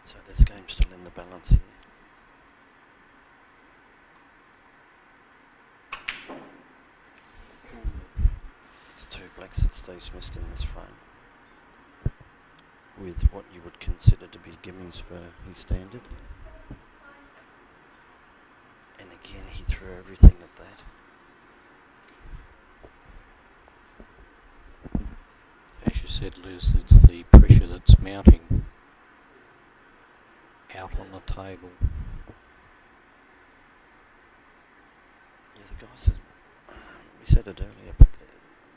So this game's still in the balance here. It's two blacks that Steve's missed in this frame, with what you would consider to be gimmies for his standard. And again, he threw everything at that. As you said, Liz, it's the pressure that's mounting out on the table. Yeah, the guys, we said it earlier, but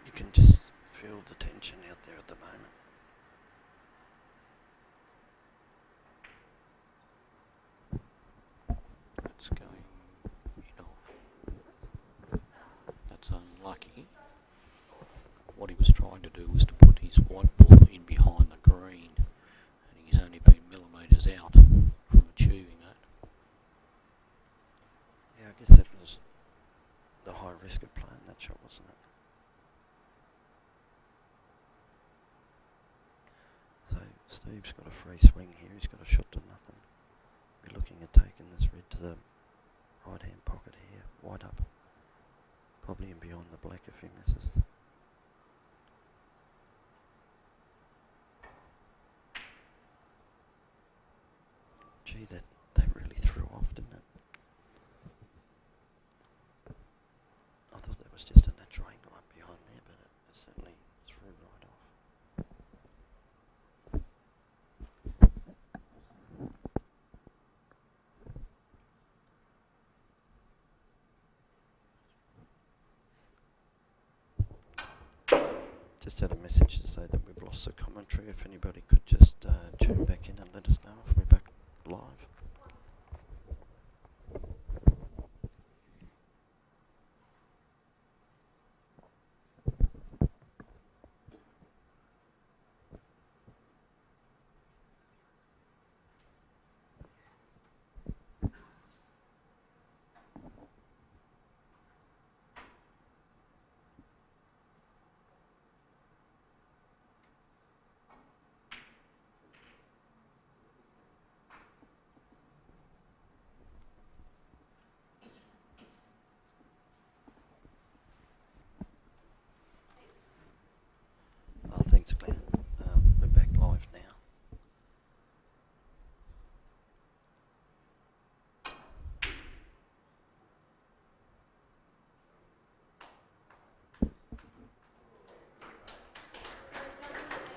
you can just feel the tension out there at the moment. That's going in off. That's unlucky. What he was trying to do was to put his white ball in behind the green, and he's only been millimetres out from achieving that. Yeah, I guess that was the high risk of playing that shot, wasn't it? So Steve's got a free swing here. He's got a shot to nothing. We're looking at taking this red to the right-hand pocket here, wide up. Probably in beyond the black if he misses. Gee, that really threw off, didn't it? I thought that was just a natural angle up behind there, but it certainly threw right off. Just had a message to say that we've lost the commentary. If anybody could just tune back in and let us know if we're back live. Oh, thanks, Glenn. We're back live now.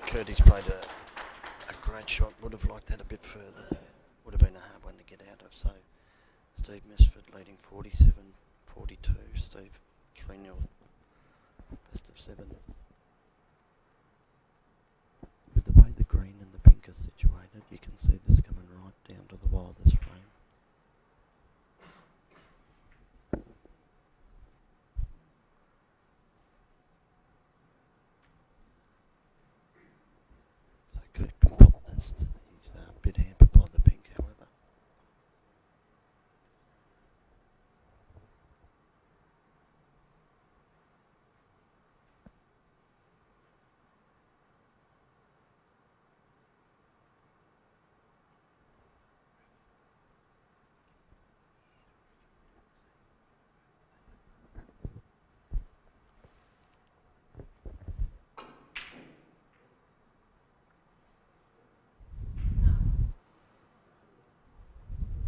Curtis played a great shot. Would have liked that a bit further. Would have been a hard one to get out of. So Steve Misford leading 47-42. Steve 3-0. Best of 7. With the way the green and the pink are situated, you can see this coming right down to the wildest frame. So Kirk can pop this. He's a bit hampered by the pink, however.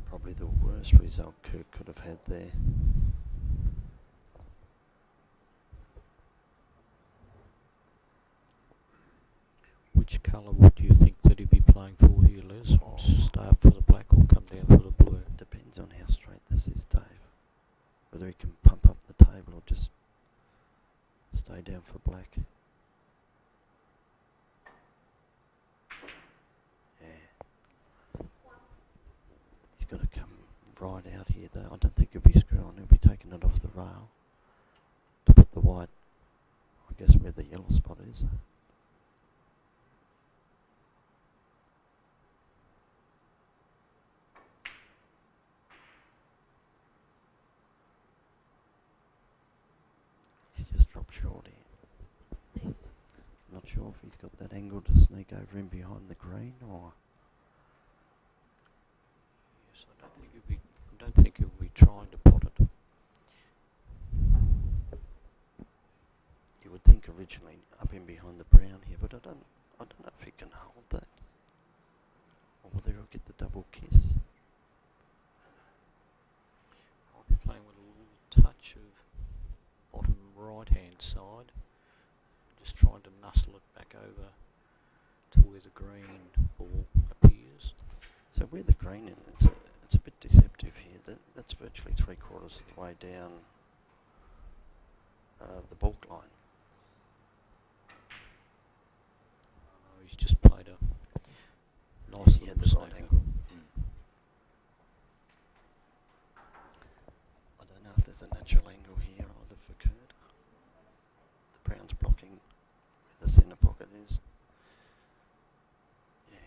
Probably the worst result Kirk could have had there. Which colour would you think that he'd be playing for here, Les? Oh. Start for the black or come down for the blue? Depends on how straight this is, Dave. Whether he can pump up the table or just stay down for black. Yeah. He's got to come right out here though. I don't think he'll be screwing. He'll be taking it off the rail to put the white, I guess, where the yellow spot is. He's just dropped short here. Not sure if he's got that angle to sneak over in behind the green or... Yes, I don't think he'll be trying to pot it. You would think originally up in behind the brown here, but I don't know if he can hold that. Or whether he'll get the double kiss. I'll be playing with a little touch of bottom right hand side. Just trying to nuzzle it back over to where the green ball appears. So where the green is, it's a bit deceptive here. That's virtually 3/4 of the way down the balk line. He's just played a nice Yeah, little the right snooker. angle. I don't know if there's a natural angle here either for Kurt. The brown's blocking where the centre pocket is. Yeah.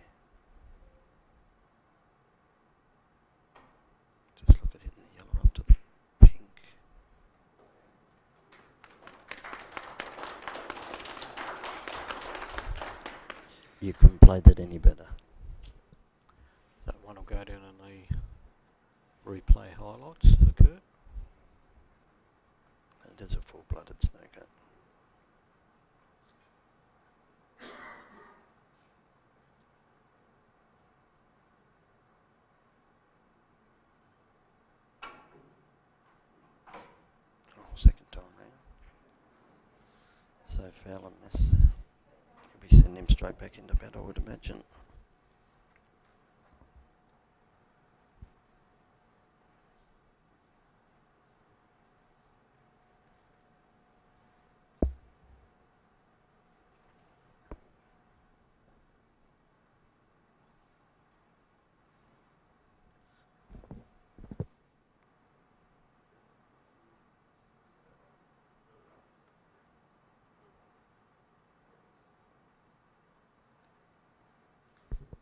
Just look at hitting the yellow up to the pink. You couldn't play that any better. That one will go down in the replay highlights for Kurt. It is a full-blooded snooker. Oh, second time round. So foul and miss. You'll be sending him straight back into bat, I would imagine.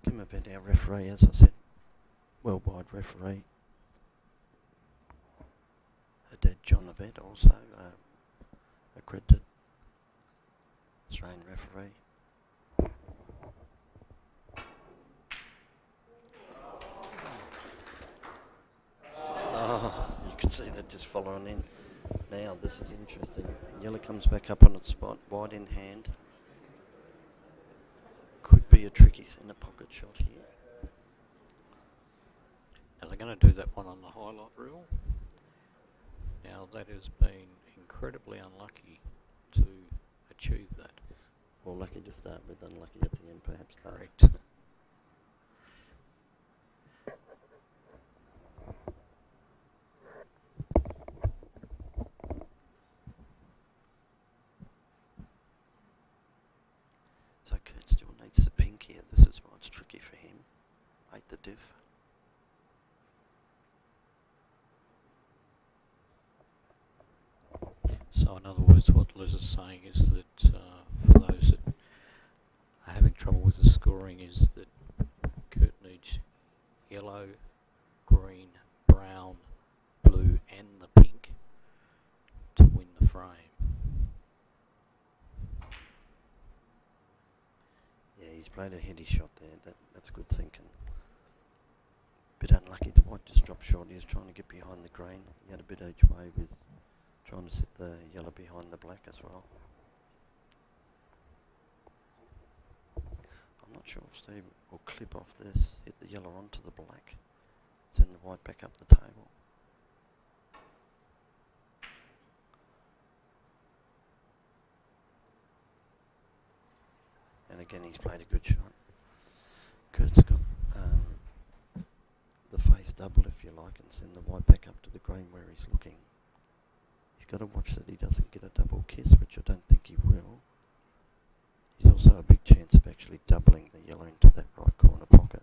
Kim Event, our referee, as I said, worldwide referee. Her dad, John Event, also accredited Australian referee. Oh, you can see that just following in. Now, this is interesting. Yellow comes back up on its spot, wide in hand. Could be a tricky centre pocket shot here. Now they're going to do that one on the highlight reel. Now that has been incredibly unlucky to achieve that. Well, lucky to start with, unlucky at the end perhaps. Correct. So Kurt still needs the pink here. This is why it's tricky for him. 8 the diff. So in other words, what Liz is saying is that for those that are having trouble with the scoring is that Kurt needs yellow, green, brown, blue and the pink to win the frame. Yeah, he's played a heady shot there. That's good thinking. Bit unlucky. The white just dropped short. He was trying to get behind the green. He had a bit each way with trying to set the yellow behind the black as well. I'm not sure if Steve will clip off this, hit the yellow onto the black, send the white back up the table. And again, he's played a good shot. Kurt's got the face double, if you like, and send the white back up to the green where he's looking. He's got to watch that he doesn't get a double kiss, which I don't think he will. He's also a big chance of actually doubling the yellow into that right corner pocket.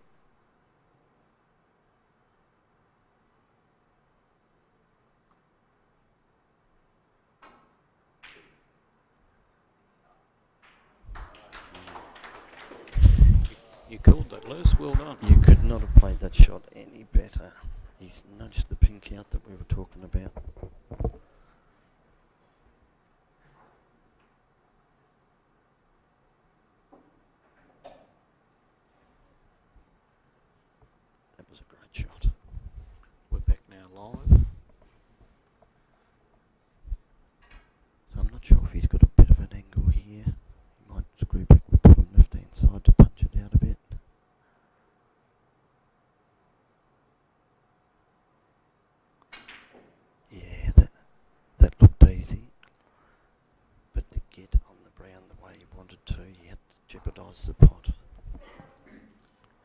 You called that, Liz. Well done. You could not have played that shot any better. He's nudged the pink out that we were talking about. That was a great shot. We're back now live. So I'm not sure if he's got a bit of an angle here. He might screw back with the left-hand side to punch it out a bit. Yeah, that looked easy. But to get on the brown the way he wanted to, he had to jeopardise the pot.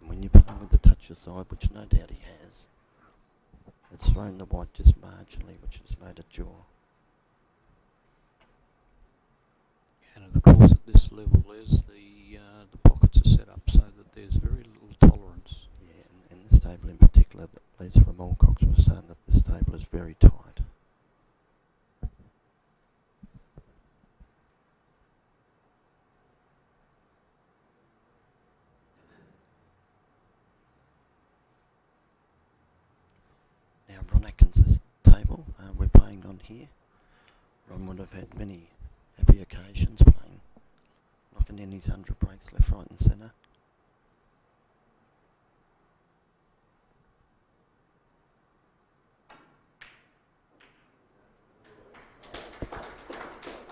And when you're playing with the touch aside, which no doubt he has, it's thrown the white just marginally, which has made it jaw. at this level, the pockets are set up so that there's very little tolerance. Yeah, and this table in particular, Les from Alcox was saying that this table is very tight. Now Ron Atkins' table we're playing on here. Ron would have had many happy occasions playing, knocking in his 100 breaks left, right and centre.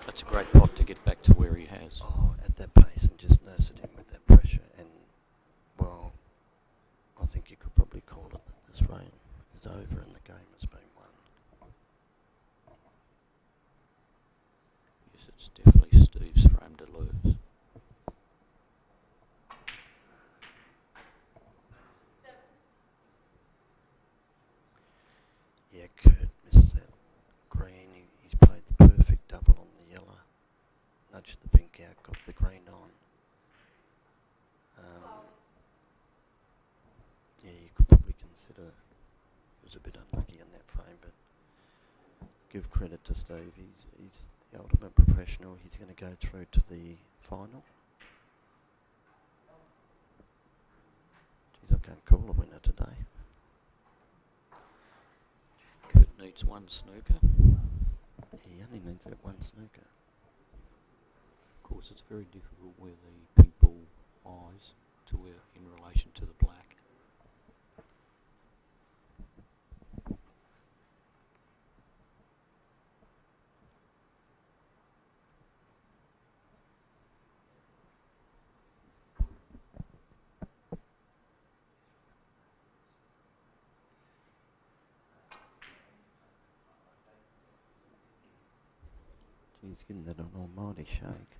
That's a great pot to get back to where he has. Oh, at that pace and just nurse it in with that pressure, and well, I think you could probably call it that this frame is over and the game has been won. Yes, it's definitely Steve's frame to lose. Yeah, Kurt missed that green. He's played the perfect double on the yellow. Nudged the pink out, got the green on. Yeah, you could probably consider he was a bit unlucky in that frame, but give credit to Steve. He's the ultimate professional. He's going to go through to the final. Geez, I can't call a winner today. Kurt needs one snooker. He only needs that one snooker. Of course, it's very difficult where the pink ball eyes to where in relation to the black. He's getting that an almighty shake.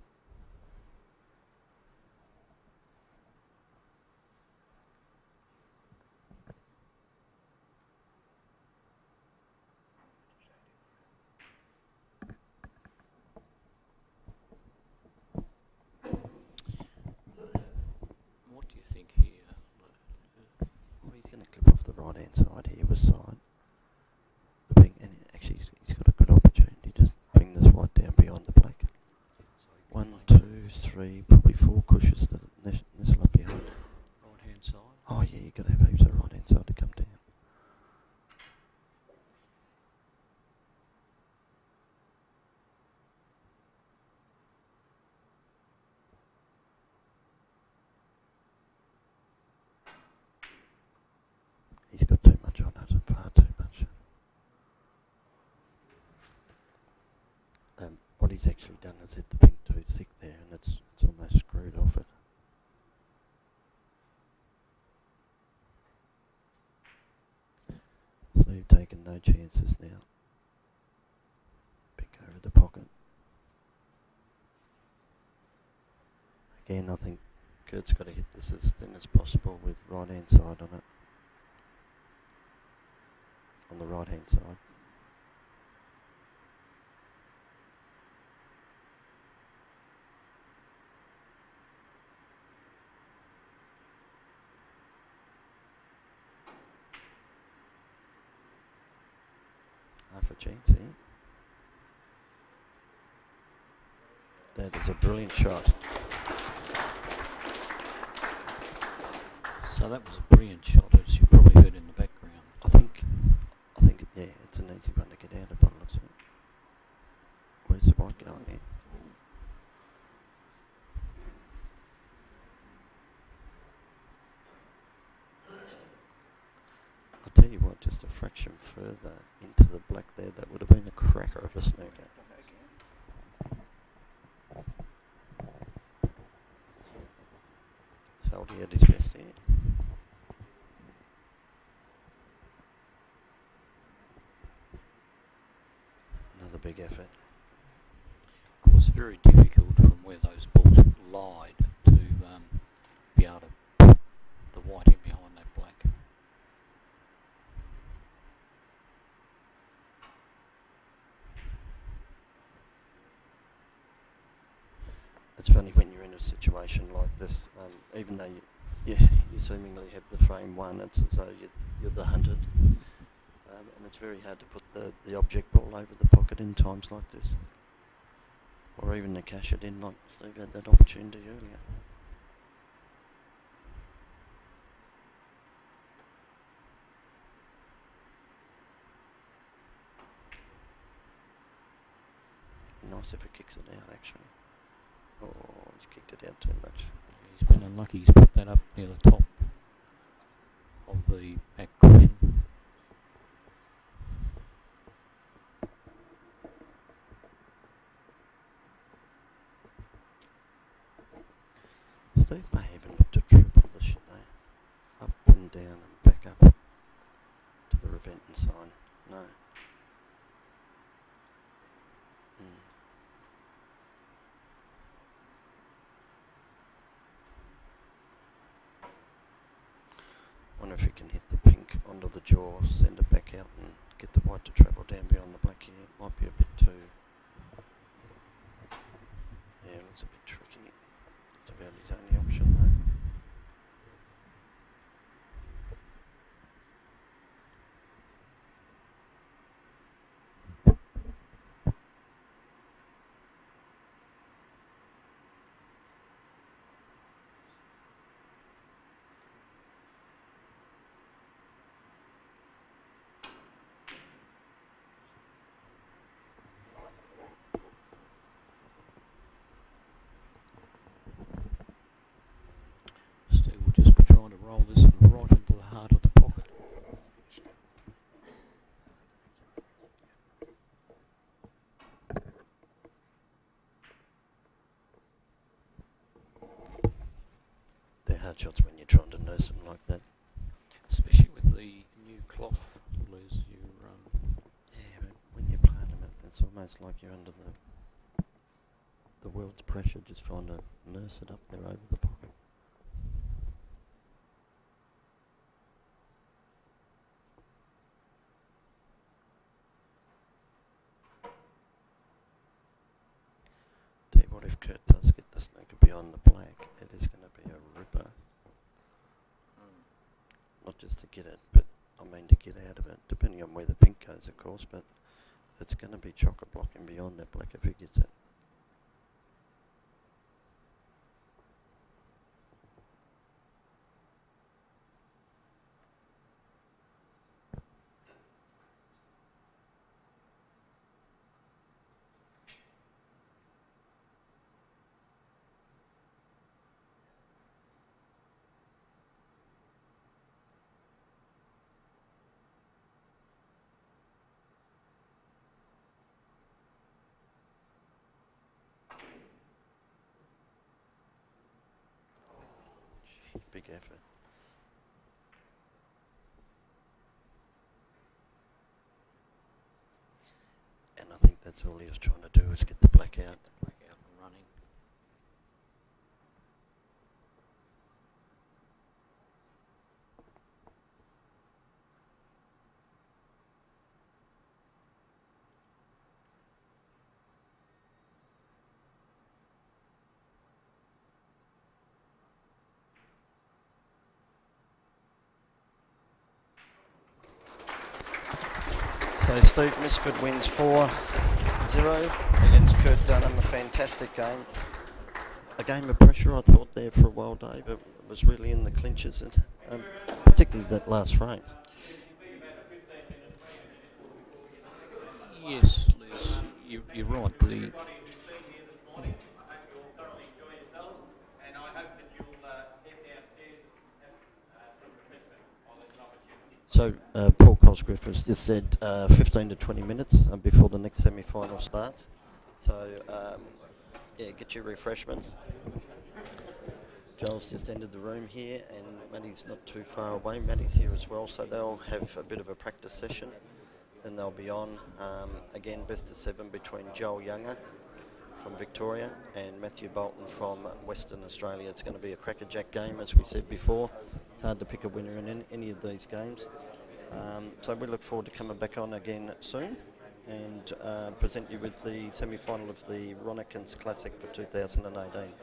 What do you think here? Well, he's going to clip off the right hand side here with side. The pink, and actually he's got a good opportunity to bring this white down behind the black. 1, 2, 3, probably 4 cushions that nestle up behind. Right hand side? Oh yeah, you've got to have heaps of right hand side to come down. He's got too much on it, far too much. What he's actually done is hit the pink too thick there, and it's almost screwed off it. Steve taking no chances now. Pick over the pocket. Again, I think Kurt's got to hit this as thin as possible with right hand side on it. On the right hand side. Half a chance here. That is a brilliant shot. So that was a brilliant shot, as you probably heard in the background. I think, yeah, it's an easy one to get out of by the looks of it. Where's the white going here? I'll tell you what, just a fraction further into the black there, that would have been a cracker of a snooker. Salty at his best here. Another big effort. Of course, very difficult from where those balls lied to be able to put the white in behind that black. it's funny when you're in a situation like this, even though you seemingly have the frame won, it's as though you're the hunted. And it's very hard to put the object ball over the pocket in times like this. Or even to cash it in like Steve had that opportunity earlier. Nice if he kicks it out actually. Oh, he's kicked it out too much. He's been unlucky. He's put that up near the top of the back cushion. Steve may even look to triple this, you know. Up and down and back up to the Reventon sign. No. Wonder if he can hit the pink onto the jaw, send it back out and get the white to travel down beyond the black here. It might be a bit too... Yeah, it looks a bit tricky. It's about his only option though. Steve will just be trying to roll this right into the heart of the pocket. They're hard shots when you're trying to nurse them like that. Especially with the new cloth, Liz. Yeah, but when you're playing them, it's almost like you're under the world's pressure, just trying to nurse it up there over the pocket. Tell you what, if Kurt does get the snooker beyond the black, it is going to be a ripper. Not just to get it, but I mean to get out of it, depending on where the pink goes, of course, but it's going to be chocker blocking beyond that black if he gets it. Big effort. And I think that's all he was trying to do, is get the black out. Black out and running. So Steve Misford wins 4-0 against Kurt Dunham. A fantastic game. A game of pressure, I thought, there for a while, Dave. It was really in the clinches, and particularly that last frame. Yes, Liz, you're right. So Paul Cosgrove has just said 15 to 20 minutes before the next semi-final starts. So yeah, get your refreshments. Joel's just entered the room here, and Matty's not too far away. Matty's here as well, so they'll have a bit of a practice session. Then they'll be on again, best of 7 between Joel Younger from Victoria and Matthew Bolton from Western Australia. It's going to be a crackerjack game, as we said before. It's hard to pick a winner in any of these games. So we look forward to coming back on again soon. and present you with the semi-final of the Atkins Classic for 2018. And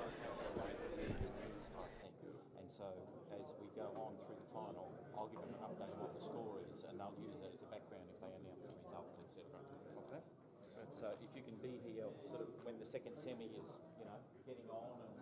so as we go on through the final, I'll give them an update on what the score is, and they'll use that as a background if they announce the result, etc. Okay. So if you can be here, sort of when the second semi is, getting on and